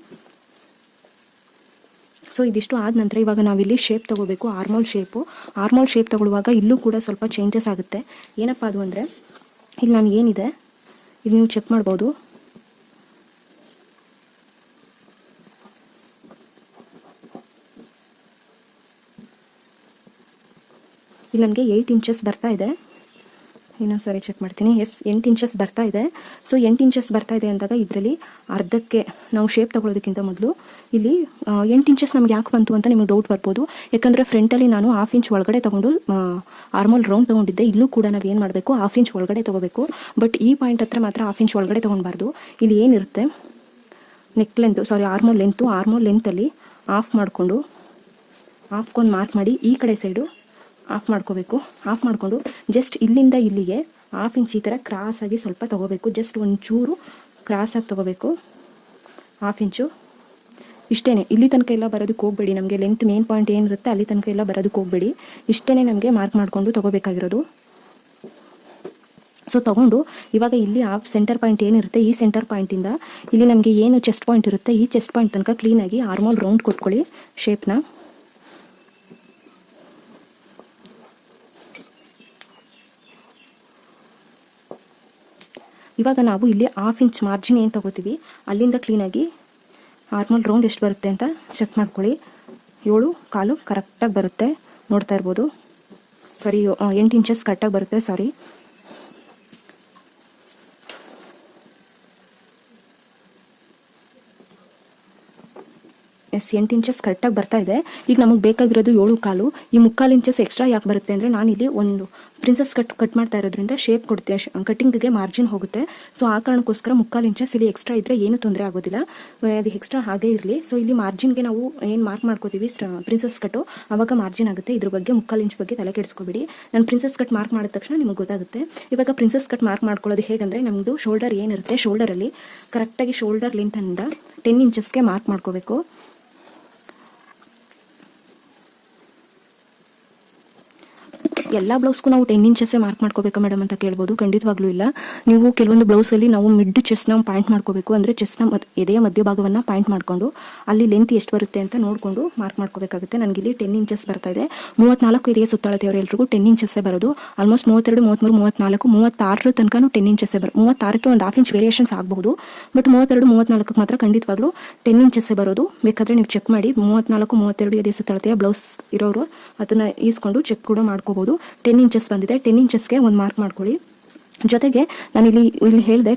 ಸೊ ಇದಿಷ್ಟು ಆದ ನಂತರ ಇವಾಗ ನಾವಿಲ್ಲಿ ಶೇಪ್ ತೊಗೋಬೇಕು, ಆರ್ಮೋಲ್ ಶೇಪ್ ತೊಗೊಳ್ಳುವಾಗ ಇಲ್ಲೂ ಕೂಡ ಸ್ವಲ್ಪ ಚೇಂಜಸ್ ಆಗುತ್ತೆ. ಏನಪ್ಪ ಅದು ಅಂದರೆ, ಇಲ್ಲಿ ನಾನು ಏನಿದೆ ಇಲ್ಲಿ ನೀವು ಚೆಕ್ ಮಾಡ್ಬೋದು. ಇಲ್ಲಿ ನನಗೆ 8 ಇಂಚಸ್ ಬರ್ತಾ ಇದೆ. ಇನ್ನೊಂದು ಸರಿ ಚೆಕ್ ಮಾಡ್ತೀನಿ. 8 ಇಂಚಸ್ ಬರ್ತಾ ಇದೆ. ಸೊ 8 ಇಂಚಸ್ ಬರ್ತಾ ಇದೆ ಅಂದಾಗ ಇದರಲ್ಲಿ ಅರ್ಧಕ್ಕೆ ನಾವು ಶೇಪ್ ತೊಗೊಳೋದಕ್ಕಿಂತ ಮೊದಲು ಇಲ್ಲಿ 8 ಇಂಚಸ್ ನಮ್ಗೆ ಯಾಕೆ ಬಂತು ಅಂತ ನಿಮಗೆ ಡೌಟ್ ಬರ್ಬೋದು. ಯಾಕಂದರೆ ಫ್ರಂಟಲ್ಲಿ ನಾನು 1/2 ಇಂಚ್ ಒಳಗಡೆ ತೊಗೊಂಡು ಆರ್ಮೋಲ್ ರೌಂಡ್ ತೊಗೊಂಡಿದ್ದೆ. ಇಲ್ಲೂ ಕೂಡ ನಾವು ಏನು ಮಾಡಬೇಕು, 1/2 ಇಂಚ್ ಒಳಗಡೆ ತೊಗೋಬೇಕು. ಬಟ್ ಈ ಪಾಯಿಂಟ್ ಹತ್ರ ಮಾತ್ರ 1/2 ಇಂಚ್ ಒಳಗಡೆ ತೊಗೊಳ್ಬಾರ್ದು. ಇಲ್ಲಿ ಏನಿರುತ್ತೆ ಆರ್ಮೋಲ್ ಲೆಂತಲ್ಲಿ ಆಫ್ ಮಾಡಿಕೊಂಡು ಮಾರ್ಕ್ ಮಾಡಿ ಈ ಕಡೆ ಸೈಡು ಆಫ್ ಮಾಡ್ಕೋಬೇಕು. ಆಫ್ ಮಾಡಿಕೊಂಡು ಜಸ್ಟ್ ಇಲ್ಲಿಂದ ಇಲ್ಲಿಗೆ 1/2 ಇಂಚ್ ಈ ಥರ ಕ್ರಾಸಾಗಿ ಸ್ವಲ್ಪ ತೊಗೋಬೇಕು. ಜಸ್ಟ್ ಒಂಚೂರು ಕ್ರಾಸಾಗಿ ತೊಗೋಬೇಕು 1/2 ಇಂಚು. ಇಷ್ಟೇ, ಇಲ್ಲಿ ತನಕ ಎಲ್ಲ ಬರೋದಕ್ಕೆ ಹೋಗಬೇಡಿ. ನಮಗೆ ಲೆಂತ್ ಮೇನ್ ಪಾಯಿಂಟ್ ಏನಿರುತ್ತೆ ಅಲ್ಲಿ ತನಕ ಎಲ್ಲ ಬರೋದಕ್ಕೆ ಹೋಗಬೇಡಿ. ಇಷ್ಟೇ ನಮಗೆ ಮಾರ್ಕ್ ಮಾಡಿಕೊಂಡು ತೊಗೋಬೇಕಾಗಿರೋದು. ಸೊ ತೊಗೊಂಡು ಇವಾಗ ಇಲ್ಲಿ ಸೆಂಟರ್ ಪಾಯಿಂಟ್ ಏನಿರುತ್ತೆ, ಈ ಸೆಂಟರ್ ಪಾಯಿಂಟಿಂದ ಇಲ್ಲಿ ನಮಗೆ ಏನು ಚೆಸ್ಟ್ ಪಾಯಿಂಟ್ ಇರುತ್ತೆ, ಈ ಚೆಸ್ಟ್ ಪಾಯಿಂಟ್ ತನಕ ಕ್ಲೀನಾಗಿ ಆರ್ಮೋಲ್ ರೌಂಡ್ ಕೊಟ್ಕೊಳ್ಳಿ ಶೇಪ್ನ. ಇವಾಗ ನಾವು ಇಲ್ಲಿ 1/2 ಇಂಚ್ ಮಾರ್ಜಿನ್ ಏನು ತೊಗೋತೀವಿ ಅಲ್ಲಿಂದ ಕ್ಲೀನಾಗಿ ಆರ್ಮೋಲ್ ರೌಂಡ್ ಎಷ್ಟು ಬರುತ್ತೆ ಅಂತ ಚೆಕ್ ಮಾಡ್ಕೊಳ್ಳಿ. 7.25 ಕರೆಕ್ಟಾಗಿ ಬರುತ್ತೆ, ನೋಡ್ತಾ ಇರ್ಬೋದು. 8 ಇಂಚಸ್ ಕರೆಕ್ಟಾಗಿ ಬರುತ್ತೆ. ಎಸ್ 8 ಇಂಚಸ್ ಕರೆಕ್ಟಾಗಿ ಬರ್ತಾ ಇದೆ. ಈಗ ನಮಗೆ ಬೇಕಾಗಿರೋದು 7.25. ಈ 3/4 ಇಂಚಸ್ ಎಕ್ಸ್ಟ್ರಾ ಯಾಕೆ ಬರುತ್ತೆ ಅಂದರೆ, ನಾನಿಲ್ಲಿ ಒಂದು ಪ್ರಿನ್ಸಸ್ ಕಟ್ ಮಾಡ್ತಾ ಇರೋದ್ರಿಂದ ಶೇಪ್ ಕೊಡುತ್ತೆ, ಕಟ್ಟಿಂಗ್ಗೆ ಮಾರ್ಜಿನ್ ಹೋಗುತ್ತೆ. ಸೊ ಆ ಕಾರಣಕ್ಕೋಸ್ಕರ 3/4 ಇಂಚಸ್ ಇಲ್ಲಿ ಎಕ್ಸ್ಟ್ರಾ ಇದ್ದರೆ ಏನೂ ತೊಂದರೆ ಆಗೋದಿಲ್ಲ. ಅದು ಎಕ್ಸ್ಟ್ರಾ ಹಾಗೇ ಇರಲಿ. ಸೊ ಇಲ್ಲಿ ಮಾರ್ಜಿನ್ಗೆ ನಾವು ಏನು ಮಾರ್ಕ್ ಮಾಡ್ಕೋತೀವಿ ಪ್ರಿನ್ಸಸ್ ಕಟ್ಟು, ಆವಾಗ ಮಾರ್ಜಿನ್ ಆಗುತ್ತೆ. ಇದ್ರ ಬಗ್ಗೆ 3/4 ಇಂಚ್ ಬಗ್ಗೆ ತಲೆ ಕೆಡಿಸ್ಕೋಬೇಡಿ. ನಾನು ಪ್ರಿನ್ಸಸ್ ಕಟ್ ಮಾರ್ಕ್ ಮಾಡಿದ ತಕ್ಷಣ ನಿಮಗೆ ಗೊತ್ತಾಗುತ್ತೆ. ಇವಾಗ ಪ್ರಿನ್ಸಸ್ ಕಟ್ ಮಾರ್ಕ್ ಮಾಡ್ಕೊಳ್ಳೋದು ಹೇಗೆಂದರೆ, ನಮ್ಮದು ಶೋಲ್ಡರ್ ಏನಿರುತ್ತೆ, ಶೋಲ್ಡರಲ್ಲಿ ಕರೆಕ್ಟಾಗಿ ಶೋಲ್ಡರ್ ಲೆಂತಿಂದ 10 ಇಂಚಸ್ಗೆ ಮಾರ್ಕ್ ಮಾಡ್ಕೋಬೇಕು. ಎಲ್ಲ ಬ್ಲೌಸ್ಗೂ ನಾವು 10 ಇಂಚಸ್ಸೇ ಮಾರ್ಕ್ ಮಾಡ್ಕೋಬೇಕಾ ಮೇಡಮ್ ಅಂತ ಕೇಳ್ಬೋದು. ಖಂಡಿತವಾಗ್ಲೂ ಇಲ್ಲ. ನೀವು ಕೆಲವೊಂದು ಬ್ಲೌಸಲ್ಲಿ ನಾವು ಮಿಡ್ ಚೆಸ್ಟ್ನ ಪಾಯಿಂಟ್ ಮಾಡ್ಕೋಬೇಕು. ಅಂದರೆ ಚೆಸ್ಟ್ನ ಎದೆಯ ಮಧ್ಯಭಾಗವನ್ನು ಪಾಯಿಂಟ್ ಮಾಡಿಕೊಂಡು ಅಲ್ಲಿ ಲೆಂತ್ ಎಷ್ಟು ಬರುತ್ತೆ ಅಂತ ನೋಡಿಕೊಂಡು ಮಾರ್ಕ್ ಮಾಡ್ಕೋಬೇಕಾಗುತ್ತೆ. ನನಗಿಲ್ಲಿ 10 ಇಂಚಸ್ ಬರ್ತಾ ಇದೆ. 34 ಎದೆಯ ಸುತ್ತಳತೆಯವರೆಲ್ಲರಿಗೂ 10 ಇಂಚಸ್ಸೇ ಬರೋದು. ಆಲ್ಮೋಸ್ಟ್ 32, 33, 34, 36 ತನಕನೂ 10 ಇಂಚಸ್ಸೇ 36ಕ್ಕೆ ಒಂದು 1/2 ಇಂಚ್ ವೇರಿಯೇಷನ್ಸ್ ಆಗಬಹುದು. ಬಟ್ 32, 34ಕ್ಕೆ ಮಾತ್ರ ಖಂಡಿತವಾಗ್ಲೂ 10 ಇಂಚಸ್ಸೇ ಬರೋದು. ಬೇಕಾದರೆ ನೀವು ಚೆಕ್ ಮಾಡಿ. 34, 32 ಎದೆಯ ಸುತ್ತಳತೆಯ ಬ್ಲೌಸ್ ಇರೋರು ಅದನ್ನು ಈಸ್ಕೊಂಡು ಚೆಕ್ ಕೂಡ ಮಾಡ್ಕೋಬೋದು. 10 ಇಂಚಸ್ ಬಂದಿದೆ. 10 ಇಂಚಸ್ಗೆ ಒಂದು ಮಾರ್ಕ್ ಮಾಡ್ಕೊಳ್ಳಿ. ಜೊತೆಗೆ ನಾನಿಲ್ಲಿ ಹೇಳಿದೆ,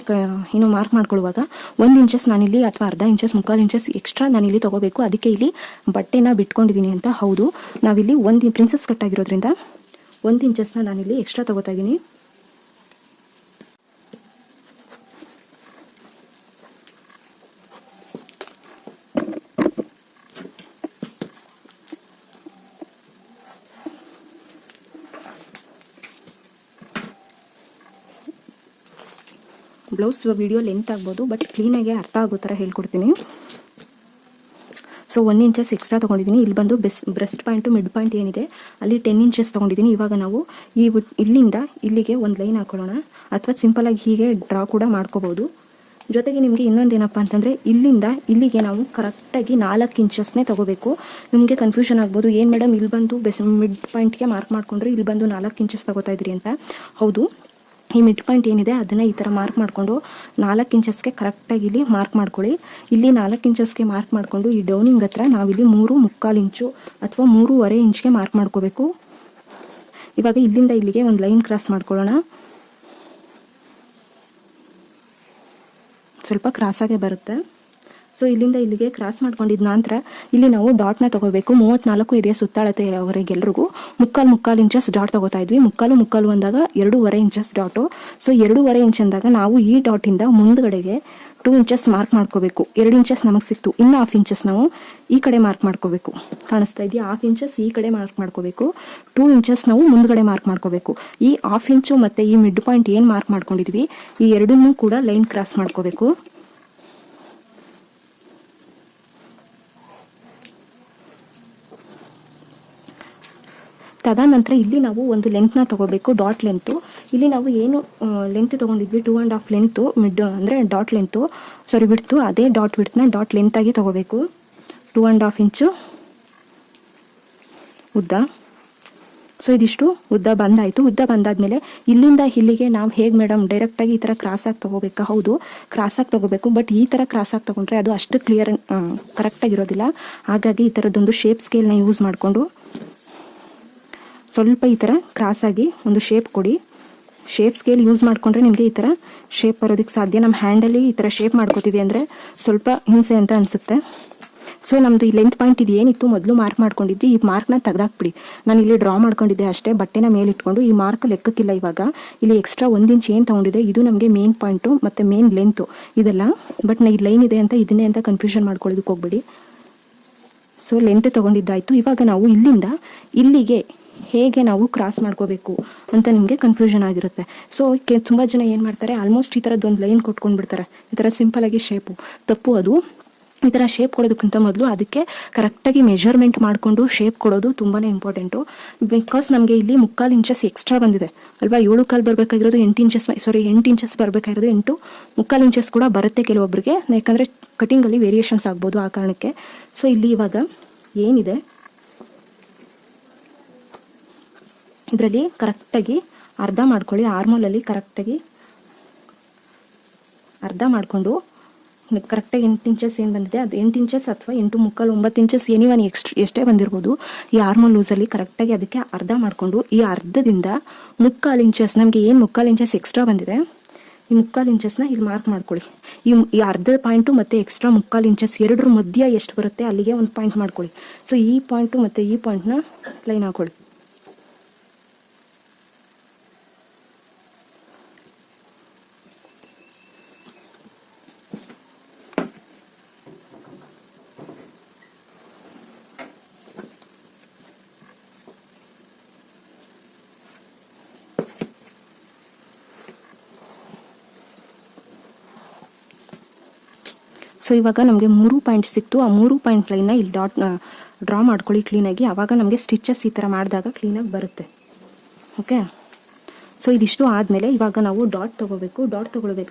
ಏನು ಮಾರ್ಕ್ ಮಾಡ್ಕೊಳ್ಳುವಾಗ 1 ಇಂಚಸ್ ನಾನಿಲ್ಲಿ ಅಥವಾ ಅರ್ಧ ಇಂಚಸ್ 3/4 ಇಂಚಸ್ ಎಕ್ಸ್ಟ್ರಾ ನಾನಿಲ್ಲಿ ತೊಗೋಬೇಕು. ಅದಕ್ಕೆ ಇಲ್ಲಿ ಬಟ್ಟೆನ ಬಿಟ್ಕೊಂಡಿದ್ದೀನಿ ಅಂತ. ಹೌದು, ನಾವಿಲ್ಲಿ ಒಂದು ಪ್ರಿನ್ಸಸ್ ಕಟ್ ಆಗಿರೋದ್ರಿಂದ 1 ಇಂಚಸ್ನ ನಾನಿಲ್ಲಿ ಎಕ್ಸ್ಟ್ರಾ ತೊಗೋತಾ ಇದ್ದೀನಿ. ಬ್ಲೌಸ್ ವಿಡಿಯೋ ಲೆಂತ್ ಆಗ್ಬೋದು, ಬಟ್ ಕ್ಲೀನಾಗಿ ಅರ್ಥ ಆಗೋ ಥರ ಹೇಳ್ಕೊಡ್ತೀನಿ. ಸೊ 1 ಇಂಚಸ್ ಎಕ್ಸ್ಟ್ರಾ ತೊಗೊಂಡಿದ್ದೀನಿ. ಇಲ್ಲಿ ಬಂದು ಬ್ರೆಸ್ಟ್ ಪಾಯಿಂಟು ಮಿಡ್ ಪಾಯಿಂಟ್ ಏನಿದೆ ಅಲ್ಲಿ 10 ಇಂಚಸ್ ತೊಗೊಂಡಿದ್ದೀನಿ. ಇವಾಗ ನಾವು ಇಲ್ಲಿಂದ ಇಲ್ಲಿಗೆ ಒಂದು ಲೈನ್ ಹಾಕೊಳ್ಳೋಣ, ಅಥವಾ ಸಿಂಪಲಾಗಿ ಹೀಗೆ ಡ್ರಾ ಕೂಡ ಮಾಡ್ಕೋಬೋದು. ಜೊತೆಗೆ ನಿಮಗೆ ಇನ್ನೊಂದೇನಪ್ಪ ಅಂತಂದರೆ ಇಲ್ಲಿಂದ ಇಲ್ಲಿಗೆ ನಾವು ಕರೆಕ್ಟಾಗಿ 4 ಇಂಚಸ್ನೇ ತೊಗೋಬೇಕು. ನಿಮಗೆ ಕನ್ಫ್ಯೂಷನ್ ಆಗ್ಬೋದು, ಏನು ಮೇಡಮ್ ಇಲ್ಲಿ ಬಂದು ಮಿಡ್ ಪಾಯಿಂಟ್ಗೆ ಮಾರ್ಕ್ ಮಾಡಿಕೊಂಡ್ರೆ ಇಲ್ಲಿ ಬಂದು 4 ಇಂಚಸ್ ತೊಗೋತಾ ಇದ್ರಿ ಅಂತ. ಹೌದು, ಈ ಮಿಡ್ ಪಾಯಿಂಟ್ ಏನಿದೆ ಅದನ್ನು ಈ ಥರ ಮಾರ್ಕ್ ಮಾಡಿಕೊಂಡು 4 ಇಂಚಸ್ಗೆ ಕರೆಕ್ಟಾಗಿ ಇಲ್ಲಿ ಮಾರ್ಕ್ ಮಾಡ್ಕೊಳ್ಳಿ. ಇಲ್ಲಿ 4 ಇಂಚಸ್ಗೆ ಮಾರ್ಕ್ ಮಾಡಿಕೊಂಡು ಈ ಡೌನಿಂಗ್ ಹತ್ರ ನಾವಿಲ್ಲಿ 3.25 ಇಂಚು ಅಥವಾ 3.25 ಇಂಚ್ಗೆ ಮಾರ್ಕ್ ಮಾಡ್ಕೋಬೇಕು. ಇವಾಗ ಇಲ್ಲಿಂದ ಇಲ್ಲಿಗೆ ಒಂದು ಲೈನ್ ಕ್ರಾಸ್ ಮಾಡ್ಕೊಳ್ಳೋಣ. ಸ್ವಲ್ಪ ಕ್ರಾಸಾಗೆ ಬರುತ್ತೆ. ಸೊ ಇಲ್ಲಿಂದ ಇಲ್ಲಿಗೆ ಕ್ರಾಸ್ ಮಾಡ್ಕೊಂಡಿದ್ದ ನಂತರ ಇಲ್ಲಿ ನಾವು ಡಾಟ್ನ ತೊಗೋಬೇಕು. 34 ಇದೆಯಾ ಸುತ್ತಾಳತೆಯವರೆಗೆಲ್ರಿಗೂ 3.25 ಇಂಚಸ್ ಡಾಟ್ ತೊಗೋತಾ ಇದ್ವಿ. 3.25 ಅಂದಾಗ 2.25 ಇಂಚಸ್ ಡಾಟು. ಸೊ 2.25 ಇಂಚ್ ಅಂದಾಗ ನಾವು ಈ ಡಾಟಿಂದ ಮುಂದ್ಗಡೆಗೆ 2 ಇಂಚಸ್ ಮಾರ್ಕ್ ಮಾಡ್ಕೋಬೇಕು. 2 ಇಂಚಸ್ ನಮಗೆ ಸಿಕ್ತು, ಇನ್ನು 1/2 ಇಂಚಸ್ ನಾವು ಈ ಕಡೆ ಮಾರ್ಕ್ ಮಾಡ್ಕೋಬೇಕು. ಕಾಣಿಸ್ತಾ ಇದೆಯಾ? 1/2 ಇಂಚಸ್ ಈ ಕಡೆ ಮಾರ್ಕ್ ಮಾಡ್ಕೋಬೇಕು, 2 ಇಂಚಸ್ ನಾವು ಮುಂದ್ಗಡೆ ಮಾರ್ಕ್ ಮಾಡ್ಕೋಬೇಕು. ಈ 1/2 ಇಂಚು ಮತ್ತು ಈ ಮಿಡ್ ಪಾಯಿಂಟ್ ಏನು ಮಾರ್ಕ್ ಮಾಡ್ಕೊಂಡಿದ್ವಿ ಈ ಎರಡನ್ನೂ ಕೂಡ ಲೈನ್ ಕ್ರಾಸ್ ಮಾಡ್ಕೋಬೇಕು. ತದನಂತರ ಇಲ್ಲಿ ನಾವು ಒಂದು ಲೆಂತ್ನ ತೊಗೋಬೇಕು, ಡಾಟ್ ಲೆಂತು. ಇಲ್ಲಿ ನಾವು ಏನು ಲೆಂತ್ ತೊಗೊಂಡಿದ್ವಿ 2.5 ಲೆಂತು ಮಿಡ್ ಅಂದರೆ ಡಾಟ್ ಲೆಂತು ಬಿಡ್ತು, ಅದೇ ಡಾಟ್ ವಿಡ್ತ್ನ ಡಾಟ್ ಲೆಂತಾಗಿ ತೊಗೋಬೇಕು. 2.5 ಇಂಚು ಉದ್ದ. ಸೊ ಇದಿಷ್ಟು ಉದ್ದ ಬಂದಾಯಿತು. ಉದ್ದ ಬಂದಾದ್ಮೇಲೆ ಇಲ್ಲಿಂದ ಇಲ್ಲಿಗೆ ನಾವು ಹೇಗೆ ಮೇಡಮ್ ಡೈರೆಕ್ಟಾಗಿ ಈ ಥರ ಕ್ರಾಸಾಗಿ ತೊಗೋಬೇಕಾ? ಹೌದು, ಕ್ರಾಸಾಗಿ ತೊಗೋಬೇಕು. ಬಟ್ ಈ ಥರ ಕ್ರಾಸಾಗಿ ತೊಗೊಂಡ್ರೆ ಅದು ಅಷ್ಟು ಕ್ಲಿಯರ್ ಕರೆಕ್ಟಾಗಿರೋದಿಲ್ಲ. ಹಾಗಾಗಿ ಈ ಥರದ್ದೊಂದು ಶೇಪ್ ಸ್ಕೇಲ್ನ ಯೂಸ್ ಮಾಡಿಕೊಂಡು ಸ್ವಲ್ಪ ಈ ಥರ ಕ್ರಾಸಾಗಿ ಒಂದು ಶೇಪ್ ಕೊಡಿ. ಶೇಪ್ ಸ್ಕೇಲ್ ಯೂಸ್ ಮಾಡಿಕೊಂಡ್ರೆ ನಿಮಗೆ ಈ ಥರ ಶೇಪ್ ಬರೋದಕ್ಕೆ ಸಾಧ್ಯ. ನಮ್ಮ ಹ್ಯಾಂಡಲ್ಲಿ ಈ ಥರ ಶೇಪ್ ಮಾಡ್ಕೋತೀವಿ ಅಂದರೆ ಸ್ವಲ್ಪ ಹಿಂಸೆ ಅಂತ ಅನಿಸುತ್ತೆ. ಸೊ ನಮ್ಮದು ಈ ಲೆಂತ್ ಪಾಯಿಂಟ್ ಇದು ಏನಿತ್ತು ಮೊದಲು ಮಾರ್ಕ್ ಮಾಡ್ಕೊಂಡಿದ್ದೆ, ಈ ಮಾರ್ಕ್ನ ತೆಗೆದಾಕ್ಬಿಡಿ. ನಾನು ಇಲ್ಲಿ ಡ್ರಾ ಮಾಡ್ಕೊಂಡಿದ್ದೆ ಅಷ್ಟೇ, ಬಟ್ಟೆನ ಮೇಲೆ ಇಟ್ಕೊಂಡು. ಈ ಮಾರ್ಕ್ ಲೆಕ್ಕಕ್ಕಿಲ್ಲ. ಇವಾಗ ಇಲ್ಲಿ ಎಕ್ಸ್ಟ್ರಾ 1 ಇಂಚ್ ಏನು ತೊಗೊಂಡಿದೆ ಇದು ನಮಗೆ ಮೇನ್ ಪಾಯಿಂಟು ಮತ್ತು ಮೇನ್ ಲೆಂತು ಇದೆಲ್ಲ. ಬಟ್ ಈ ಲೈನ್ ಇದೆ ಅಂತ ಇದನ್ನೇ ಅಂತ ಕನ್ಫ್ಯೂಷನ್ ಮಾಡ್ಕೊಳ್ಳೋದಕ್ಕೆ ಹೋಗ್ಬೇಡಿ. ಸೊ ಲೆಂತ್ ತೊಗೊಂಡಿದ್ದಾಯಿತು. ಇವಾಗ ನಾವು ಇಲ್ಲಿಂದ ಇಲ್ಲಿಗೆ ಹೇಗೆ ನಾವು ಕ್ರಾಸ್ ಮಾಡ್ಕೋಬೇಕು ಅಂತ ನಿಮಗೆ ಕನ್ಫ್ಯೂಷನ್ ಆಗಿರುತ್ತೆ. ಸೊ ತುಂಬ ಜನ ಏನು ಮಾಡ್ತಾರೆ, ಆಲ್ಮೋಸ್ಟ್ ಈ ಥರದ್ದೊಂದು ಲೈನ್ ಕೊಟ್ಕೊಂಡ್ಬಿಡ್ತಾರೆ. ಈ ಥರ ಸಿಂಪಲಾಗಿ ಶೇಪು ತಪ್ಪು. ಅದು ಈ ಥರ ಶೇಪ್ ಕೊಡೋದಕ್ಕಿಂತ ಮೊದಲು ಅದಕ್ಕೆ ಕರೆಕ್ಟಾಗಿ ಮೆಜರ್ಮೆಂಟ್ ಮಾಡಿಕೊಂಡು ಶೇಪ್ ಕೊಡೋದು ತುಂಬಾ ಇಂಪಾರ್ಟೆಂಟು. ಬಿಕಾಸ್ ನಮಗೆ ಇಲ್ಲಿ 3.25 ಇಂಚಸ್ ಎಕ್ಸ್ಟ್ರಾ ಬಂದಿದೆ ಅಲ್ವಾ. 7 ಬರಬೇಕಾಗಿರೋದು 8 ಇಂಚಸ್, 8 ಇಂಚಸ್ ಬರಬೇಕಾಗಿರೋದು 3.25 ಇಂಚಸ್ ಕೂಡ ಬರುತ್ತೆ ಕೆಲವೊಬ್ಬರಿಗೆ, ಯಾಕಂದರೆ ಕಟಿಂಗಲ್ಲಿ ವೇರಿಯೇಷನ್ಸ್ ಆಗ್ಬೋದು ಆ ಕಾರಣಕ್ಕೆ. ಸೊ ಇಲ್ಲಿ ಇವಾಗ ಏನಿದೆ ಇದರಲ್ಲಿ ಕರೆಕ್ಟಾಗಿ ಅರ್ಧ ಮಾಡ್ಕೊಳ್ಳಿ. ಆರ್ಮೋಲಲ್ಲಿ ಕರೆಕ್ಟಾಗಿ ಅರ್ಧ ಮಾಡಿಕೊಂಡು ಕರೆಕ್ಟಾಗಿ 8 ಇಂಚಸ್ ಏನು ಬಂದಿದೆ ಅದು 8 ಇಂಚಸ್ ಅಥವಾ 8.25 9 ಇಂಚಸ್ ಏನಿವನ್ ಎಷ್ಟೇ ಬಂದಿರ್ಬೋದು, ಈ ಆರ್ಮೋಲ್ ಲೂಸಲ್ಲಿ ಕರೆಕ್ಟಾಗಿ ಅದಕ್ಕೆ ಅರ್ಧ ಮಾಡಿಕೊಂಡು ಈ ಅರ್ಧದಿಂದ 3.25 ಇಂಚಸ್ ನಮಗೆ ಏನು 3.25 ಇಂಚಸ್ ಎಕ್ಸ್ಟ್ರಾ ಬಂದಿದೆ ಈ 3.25 ಇಂಚಸ್ನ ಇಲ್ಲಿ ಮಾರ್ಕ್ ಮಾಡ್ಕೊಳ್ಳಿ. ಈ ಅರ್ಧ ಪಾಯಿಂಟು ಮತ್ತು ಎಕ್ಸ್ಟ್ರಾ 3.25 ಇಂಚಸ್ ಎರಡರ ಮಧ್ಯ ಎಷ್ಟು ಬರುತ್ತೆ ಅಲ್ಲಿಗೆ ಒಂದು ಪಾಯಿಂಟ್ ಮಾಡ್ಕೊಳ್ಳಿ. ಸೊ ಈ ಪಾಯಿಂಟು ಮತ್ತು ಈ ಪಾಯಿಂಟ್ನ ಲೈನ್ ಹಾಕೊಳ್ಳಿ. ಸೊ ಇವಾಗ ನಮಗೆ 3 ಪಾಯಿಂಟ್ ಸಿಕ್ತು. ಆ 3 ಪಾಯಿಂಟ್ ಲೈನ್ನ ಇಲ್ಲಿ ಡ್ರಾ ಮಾಡ್ಕೊಳ್ಳಿ ಕ್ಲೀನಾಗಿ. ಆವಾಗ ನಮಗೆ ಸ್ಟಿಚಸ್ ಈ ಥರ ಮಾಡಿದಾಗ ಕ್ಲೀನಾಗಿ ಬರುತ್ತೆ. ಓಕೆ. ಸೊ ಇದಿಷ್ಟು ಆದಮೇಲೆ ಇವಾಗ ನಾವು ಡಾಟ್ ತೊಗೋಬೇಕು. ಡಾಟ್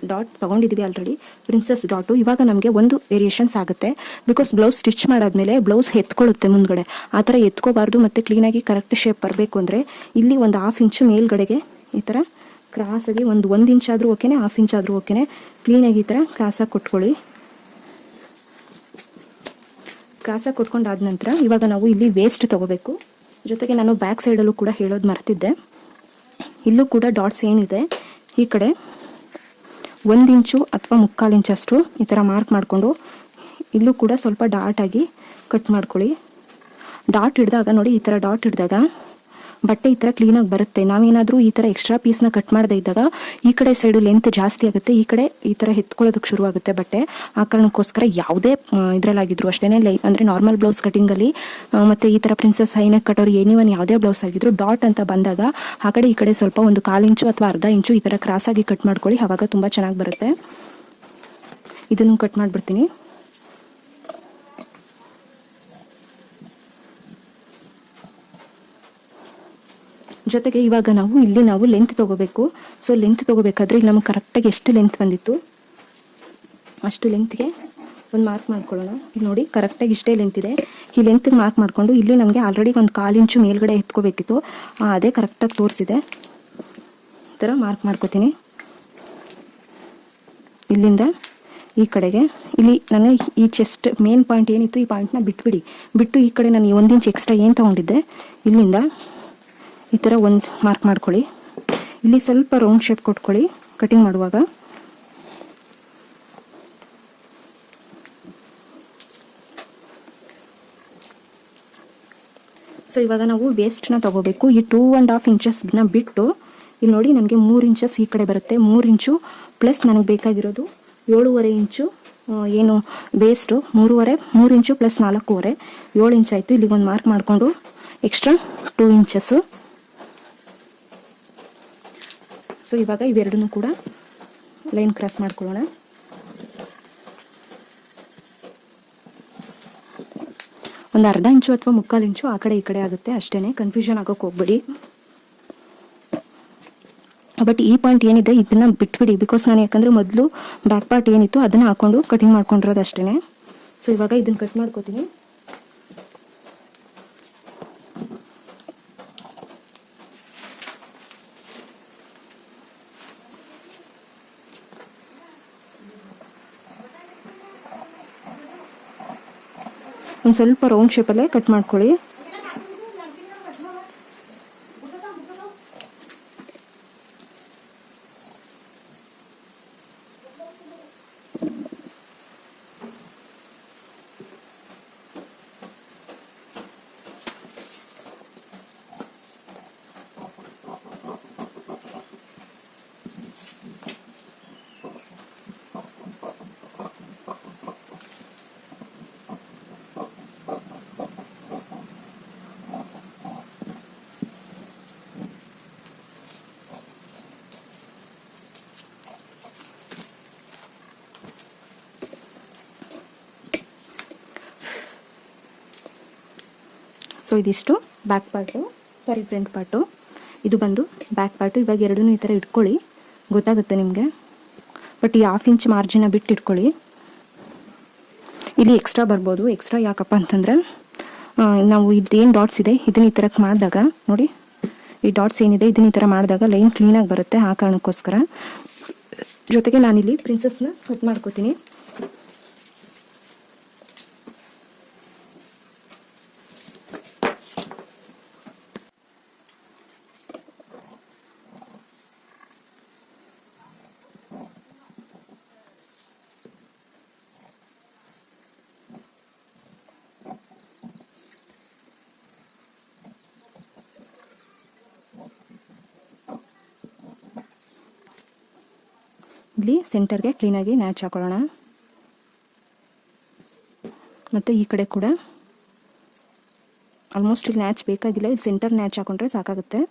ತೊಗೊಂಡಿದ್ವಿ ಆಲ್ರೆಡಿ, ಪ್ರಿನ್ಸಸ್ ಡಾಟು. ಇವಾಗ ನಮಗೆ ಒಂದು ವೇರಿಯೇಷನ್ಸ್ ಆಗುತ್ತೆ. ಬಿಕಾಸ್ ಬ್ಲೌಸ್ ಸ್ಟಿಚ್ ಮಾಡಾದ್ಮೇಲೆ ಬ್ಲೌಸ್ ಎತ್ಕೊಳ್ಳುತ್ತೆ ಮುಂದ್ಗಡೆ. ಆ ಥರ ಎತ್ಕೋಬಾರ್ದು ಮತ್ತು ಕ್ಲೀನಾಗಿ ಕರೆಕ್ಟ್ ಶೇಪ್ ಬರಬೇಕು ಅಂದರೆ ಇಲ್ಲಿ ಒಂದು 1/2 ಇಂಚು ಮೇಲ್ಗಡೆಗೆ ಈ ಥರ ಕ್ರಾಸಾಗಿ 1 ಇಂಚ್ ಆದರೂ ಓಕೆನೆ, 1/2 ಇಂಚ್ ಆದರೂ ಓಕೆನೆ, ಕ್ಲೀನಾಗಿ ಈ ಥರ ಕ್ರಾಸಾಗಿ ಕೊಟ್ಕೊಳ್ಳಿ. ಕ್ರಾಸಾಗಿ ಕೊಟ್ಕೊಂಡಾದ ನಂತರ ಇವಾಗ ನಾವು ಇಲ್ಲಿ ವೇಸ್ಟ್ ತೊಗೋಬೇಕು. ಜೊತೆಗೆ ನಾನು ಬ್ಯಾಕ್ ಸೈಡಲ್ಲೂ ಕೂಡ ಹೇಳೋದು ಮರ್ತಿದ್ದೆ, ಇಲ್ಲೂ ಕೂಡ ಡಾಟ್ಸ್ ಏನಿದೆ ಈ ಕಡೆ 1 ಇಂಚು ಅಥವಾ 3/4 ಇಂಚಷ್ಟು ಈ ಥರ ಮಾರ್ಕ್ ಮಾಡಿಕೊಂಡು ಇಲ್ಲೂ ಕೂಡ ಸ್ವಲ್ಪ ಡಾಟಾಗಿ ಕಟ್ ಮಾಡ್ಕೊಳ್ಳಿ. ಡಾಟ್ ಹಿಡಿದಾಗ ನೋಡಿ, ಈ ಥರ ಡಾಟ್ ಹಿಡಿದಾಗ ಬಟ್ಟೆ ಈ ಥರ ಕ್ಲೀನಾಗಿ ಬರುತ್ತೆ. ನಾವೇನಾದರೂ ಈ ಥರ ಎಕ್ಸ್ಟ್ರಾ ಪೀಸ್ನ ಕಟ್ ಮಾಡದೇ ಇದ್ದಾಗ ಈ ಕಡೆ ಸೈಡು ಲೆಂತ್ ಜಾಸ್ತಿ ಆಗುತ್ತೆ, ಈ ಕಡೆ ಈ ಥರ ಎತ್ಕೊಳ್ಳೋದಕ್ಕೆ ಶುರು ಆಗುತ್ತೆ ಬಟ್ಟೆ. ಆ ಕಾರಣಕ್ಕೋಸ್ಕರ ಯಾವುದೇ ಇದರಲ್ಲಾಗಿದ್ರು ಅಷ್ಟೇ, ಅಂದರೆ ನಾರ್ಮಲ್ ಬ್ಲೌಸ್ ಕಟಿಂಗಲ್ಲಿ ಮತ್ತು ಈ ಥರ ಪ್ರಿನ್ಸಸ್ ಹೈನೆಕ್ ಕಟೋರ್ ಎನಿವನ್ ಯಾವುದೇ ಬ್ಲೌಸ್ ಆಗಿದ್ರು ಡಾಟ್ ಅಂತ ಬಂದಾಗ ಆ ಕಡೆ ಈ ಕಡೆ ಸ್ವಲ್ಪ ಒಂದು 1/4 ಇಂಚು ಅಥವಾ ಅರ್ಧ ಇಂಚು ಈ ಥರ ಕ್ರಾಸಾಗಿ ಕಟ್ ಮಾಡ್ಕೊಳ್ಳಿ, ಆವಾಗ ತುಂಬ ಚೆನ್ನಾಗಿ ಬರುತ್ತೆ. ಇದನ್ನು ಕಟ್ ಮಾಡಿಬಿಡ್ತೀನಿ. ಜೊತೆಗೆ ಇವಾಗ ನಾವು ಲೆಂತ್ ತೊಗೋಬೇಕು. ಸೊ ಲೆಂತ್ ತೊಗೋಬೇಕಾದ್ರೆ ಇಲ್ಲಿ ನಮಗೆ ಕರೆಕ್ಟಾಗಿ ಎಷ್ಟು ಲೆಂತ್ ಬಂದಿತ್ತು ಅಷ್ಟು ಲೆಂತ್ಗೆ ಒಂದು ಮಾರ್ಕ್ ಮಾಡ್ಕೊಳ್ಳೋಣ. ಇಲ್ಲಿ ನೋಡಿ ಕರೆಕ್ಟಾಗಿ ಇಷ್ಟೇ ಲೆಂತ್ ಇದೆ. ಈ ಲೆಂತ್ಗೆ ಮಾರ್ಕ್ ಮಾಡಿಕೊಂಡು ಇಲ್ಲಿ ನಮಗೆ ಆಲ್ರೆಡಿ ಒಂದು 1/4 ಇಂಚು ಮೇಲ್ಗಡೆ ಎತ್ಕೋಬೇಕಿತ್ತು, ಅದೇ ಕರೆಕ್ಟಾಗಿ ತೋರಿಸಿದೆ. ಈ ಥರ ಮಾರ್ಕ್ ಮಾಡ್ಕೋತೀನಿ. ಇಲ್ಲಿಂದ ಈ ಕಡೆಗೆ ಇಲ್ಲಿ ನಾನು ಈ ಚೆಸ್ಟ್ ಮೇನ್ ಪಾಯಿಂಟ್ ಏನಿತ್ತು ಈ ಪಾಯಿಂಟ್ನ ಬಿಟ್ಟು ಈ ಕಡೆ ನಾನು 1 ಇಂಚ್ ಎಕ್ಸ್ಟ್ರಾ ಏನು ತೊಗೊಂಡಿದ್ದೆ ಇಲ್ಲಿಂದ ಈ ಥರ ಒಂದು ಮಾರ್ಕ್ ಮಾಡ್ಕೊಳ್ಳಿ. ಇಲ್ಲಿ ಸ್ವಲ್ಪ ರೌಂಡ್ ಶೇಪ್ ಕೊಟ್ಕೊಳ್ಳಿ ಕಟಿಂಗ್ ಮಾಡುವಾಗ. ಸೊ ಇವಾಗ ನಾವು ವೇಸ್ಟ್ನ ತಗೋಬೇಕು. ಈ 2.5 ಇಂಚಸ್ನ ಬಿಟ್ಟು ಇಲ್ಲಿ ನೋಡಿ ನನಗೆ 3 ಇಂಚಸ್ ಈ ಕಡೆ ಬರುತ್ತೆ. 3 ಇಂಚು ಪ್ಲಸ್ ನನಗೆ ಬೇಕಾಗಿರೋದು 7.5 ಇಂಚು ಏನು ವೇಸ್ಟು 3 ಇಂಚು ಪ್ಲಸ್ 4.5 7 ಇಂಚ್ ಆಯಿತು. ಇಲ್ಲಿಗೆ ಒಂದು ಮಾರ್ಕ್ ಮಾಡಿಕೊಂಡು ಎಕ್ಸ್ಟ್ರಾ 2 ಇಂಚಸ್ಸು. ಸೊ ಇವಾಗ ಇವೆರಡನ್ನೂ ಕೂಡ ಲೈನ್ ಕ್ರಾಸ್ ಮಾಡ್ಕೊಳ್ಳೋಣ. ಒಂದು ಅರ್ಧ ಇಂಚು ಅಥವಾ 3/4 ಇಂಚು ಆ ಕಡೆ ಈ ಕಡೆ ಆಗುತ್ತೆ ಅಷ್ಟೇ, ಕನ್ಫ್ಯೂಷನ್ ಆಗೋಕ್ಕೆ ಹೋಗ್ಬೇಡಿ. ಬಟ್ ಈ ಪಾಯಿಂಟ್ ಏನಿದೆ ಇದನ್ನ ಬಿಟ್ಬಿಡಿ, ಬಿಕಾಸ್ ನಾನು ಯಾಕಂದರೆ ಮೊದಲು ಬ್ಯಾಕ್ ಪಾರ್ಟ್ ಏನಿತ್ತು ಅದನ್ನು ಹಾಕೊಂಡು ಕಟಿಂಗ್ ಮಾಡ್ಕೊಂಡಿರೋದು ಅಷ್ಟೇ. ಸೊ ಇವಾಗ ಇದನ್ನು ಕಟ್ ಮಾಡ್ಕೋತೀನಿ. ಒಂದು ಸ್ವಲ್ಪ ರೌಂಡ್ ಶೇಪಲ್ಲೇ ಕಟ್ ಮಾಡ್ಕೊಳ್ಳಿ. ಸೊ ಇದಿಷ್ಟು ಬ್ಯಾಕ್ ಪಾರ್ಟು, ಫ್ರಂಟ್ ಪಾರ್ಟು. ಇದು ಬಂದು ಬ್ಯಾಕ್ ಪಾರ್ಟು. ಇವಾಗ ಎರಡೂ ಈ ಥರ ಇಟ್ಕೊಳ್ಳಿ, ಗೊತ್ತಾಗುತ್ತೆ ನಿಮಗೆ. ಬಟ್ ಈ 1/2 ಇಂಚ್ ಮಾರ್ಜಿನ ಬಿಟ್ಟು ಇಟ್ಕೊಳ್ಳಿ. ಇಲ್ಲಿ ಎಕ್ಸ್ಟ್ರಾ ಬರ್ಬೋದು. ಎಕ್ಸ್ಟ್ರಾ ಯಾಕಪ್ಪ ಅಂತಂದರೆ ನಾವು ಇದೇನು ಡಾಟ್ಸ್ ಇದೆ ಇದನ್ನ ಈ ಥರಕ್ಕೆ ಮಾಡಿದಾಗ ನೋಡಿ, ಈ ಡಾಟ್ಸ್ ಏನಿದೆ ಇದನ್ನ ಈ ಥರ ಮಾಡಿದಾಗ ಲೈನ್ ಕ್ಲೀನಾಗಿ ಬರುತ್ತೆ, ಆ ಕಾರಣಕ್ಕೋಸ್ಕರ. ಜೊತೆಗೆ ನಾನಿಲ್ಲಿ ಪ್ರಿನ್ಸಸ್ನ ಕಟ್ ಮಾಡ್ಕೋತೀನಿ. ಇಲ್ಲಿ ಸೆಂಟರ್ಗೆ ಕ್ಲೀನಾಗಿ ನ್ಯಾಚ್ ಹಾಕೊಳ್ಳೋಣ. ಮತ್ತು ಈ ಕಡೆ ಕೂಡ ಆಲ್ಮೋಸ್ಟ್ ಇಲ್ಲಿ ನ್ಯಾಚ್ ಬೇಕಾಗಿಲ್ಲ, ಇದು ಸೆಂಟರ್ ನ್ಯಾಚ್ ಹಾಕೊಂಡ್ರೆ ಸಾಕಾಗುತ್ತೆ.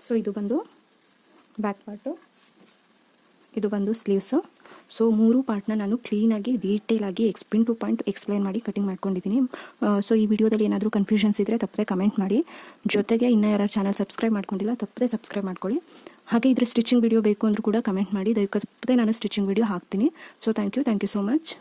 ಸೊ ಇದು ಬಂದು ಬ್ಯಾಕ್ ಪಾರ್ಟು, ಇದು ಬಂದು ಸ್ಲೀವ್ಸು. ಸೊ 3 ಪಾರ್ಟ್ನ ನಾನು ಕ್ಲೀನಾಗಿ ಡೀಟೇಲಾಗಿ ಪಿನ್ ಟು ಪಾಯಿಂಟ್ ಎಕ್ಸ್ಪ್ಲೈನ್ ಮಾಡಿ ಕಟಿಂಗ್ ಮಾಡ್ಕೊಂಡಿದ್ದೀನಿ. ಸೊ ಈ ವಿಡಿಯೋದಲ್ಲಿ ಏನಾದರೂ ಕನ್ಫ್ಯೂಷನ್ಸ್ ಇದ್ದರೆ ತಪ್ಪದೆ ಕಮೆಂಟ್ ಮಾಡಿ. ಜೊತೆಗೆ ಇನ್ನೂ ಯಾರು ಚಾನಲ್ ಸಬ್ಸ್ಕ್ರೈಬ್ ಮಾಡ್ಕೊಂಡಿಲ್ಲ ತಪ್ಪದೆ ಸಬ್ಸ್ಕ್ರೈಬ್ ಮಾಡ್ಕೊಳ್ಳಿ. ಹಾಗೆ ಇದ್ರ ಸ್ಟಿಚಿಂಗ್ ವಿಡಿಯೋ ಬೇಕು ಅಂದರೂ ಕೂಡ ಕಮೆಂಟ್ ಮಾಡಿ, ತಪ್ಪದೆ ನಾನು ಸ್ಟಿಚಿಂಗ್ ವಿಡಿಯೋ ಹಾಕ್ತೀನಿ. So thank you so much.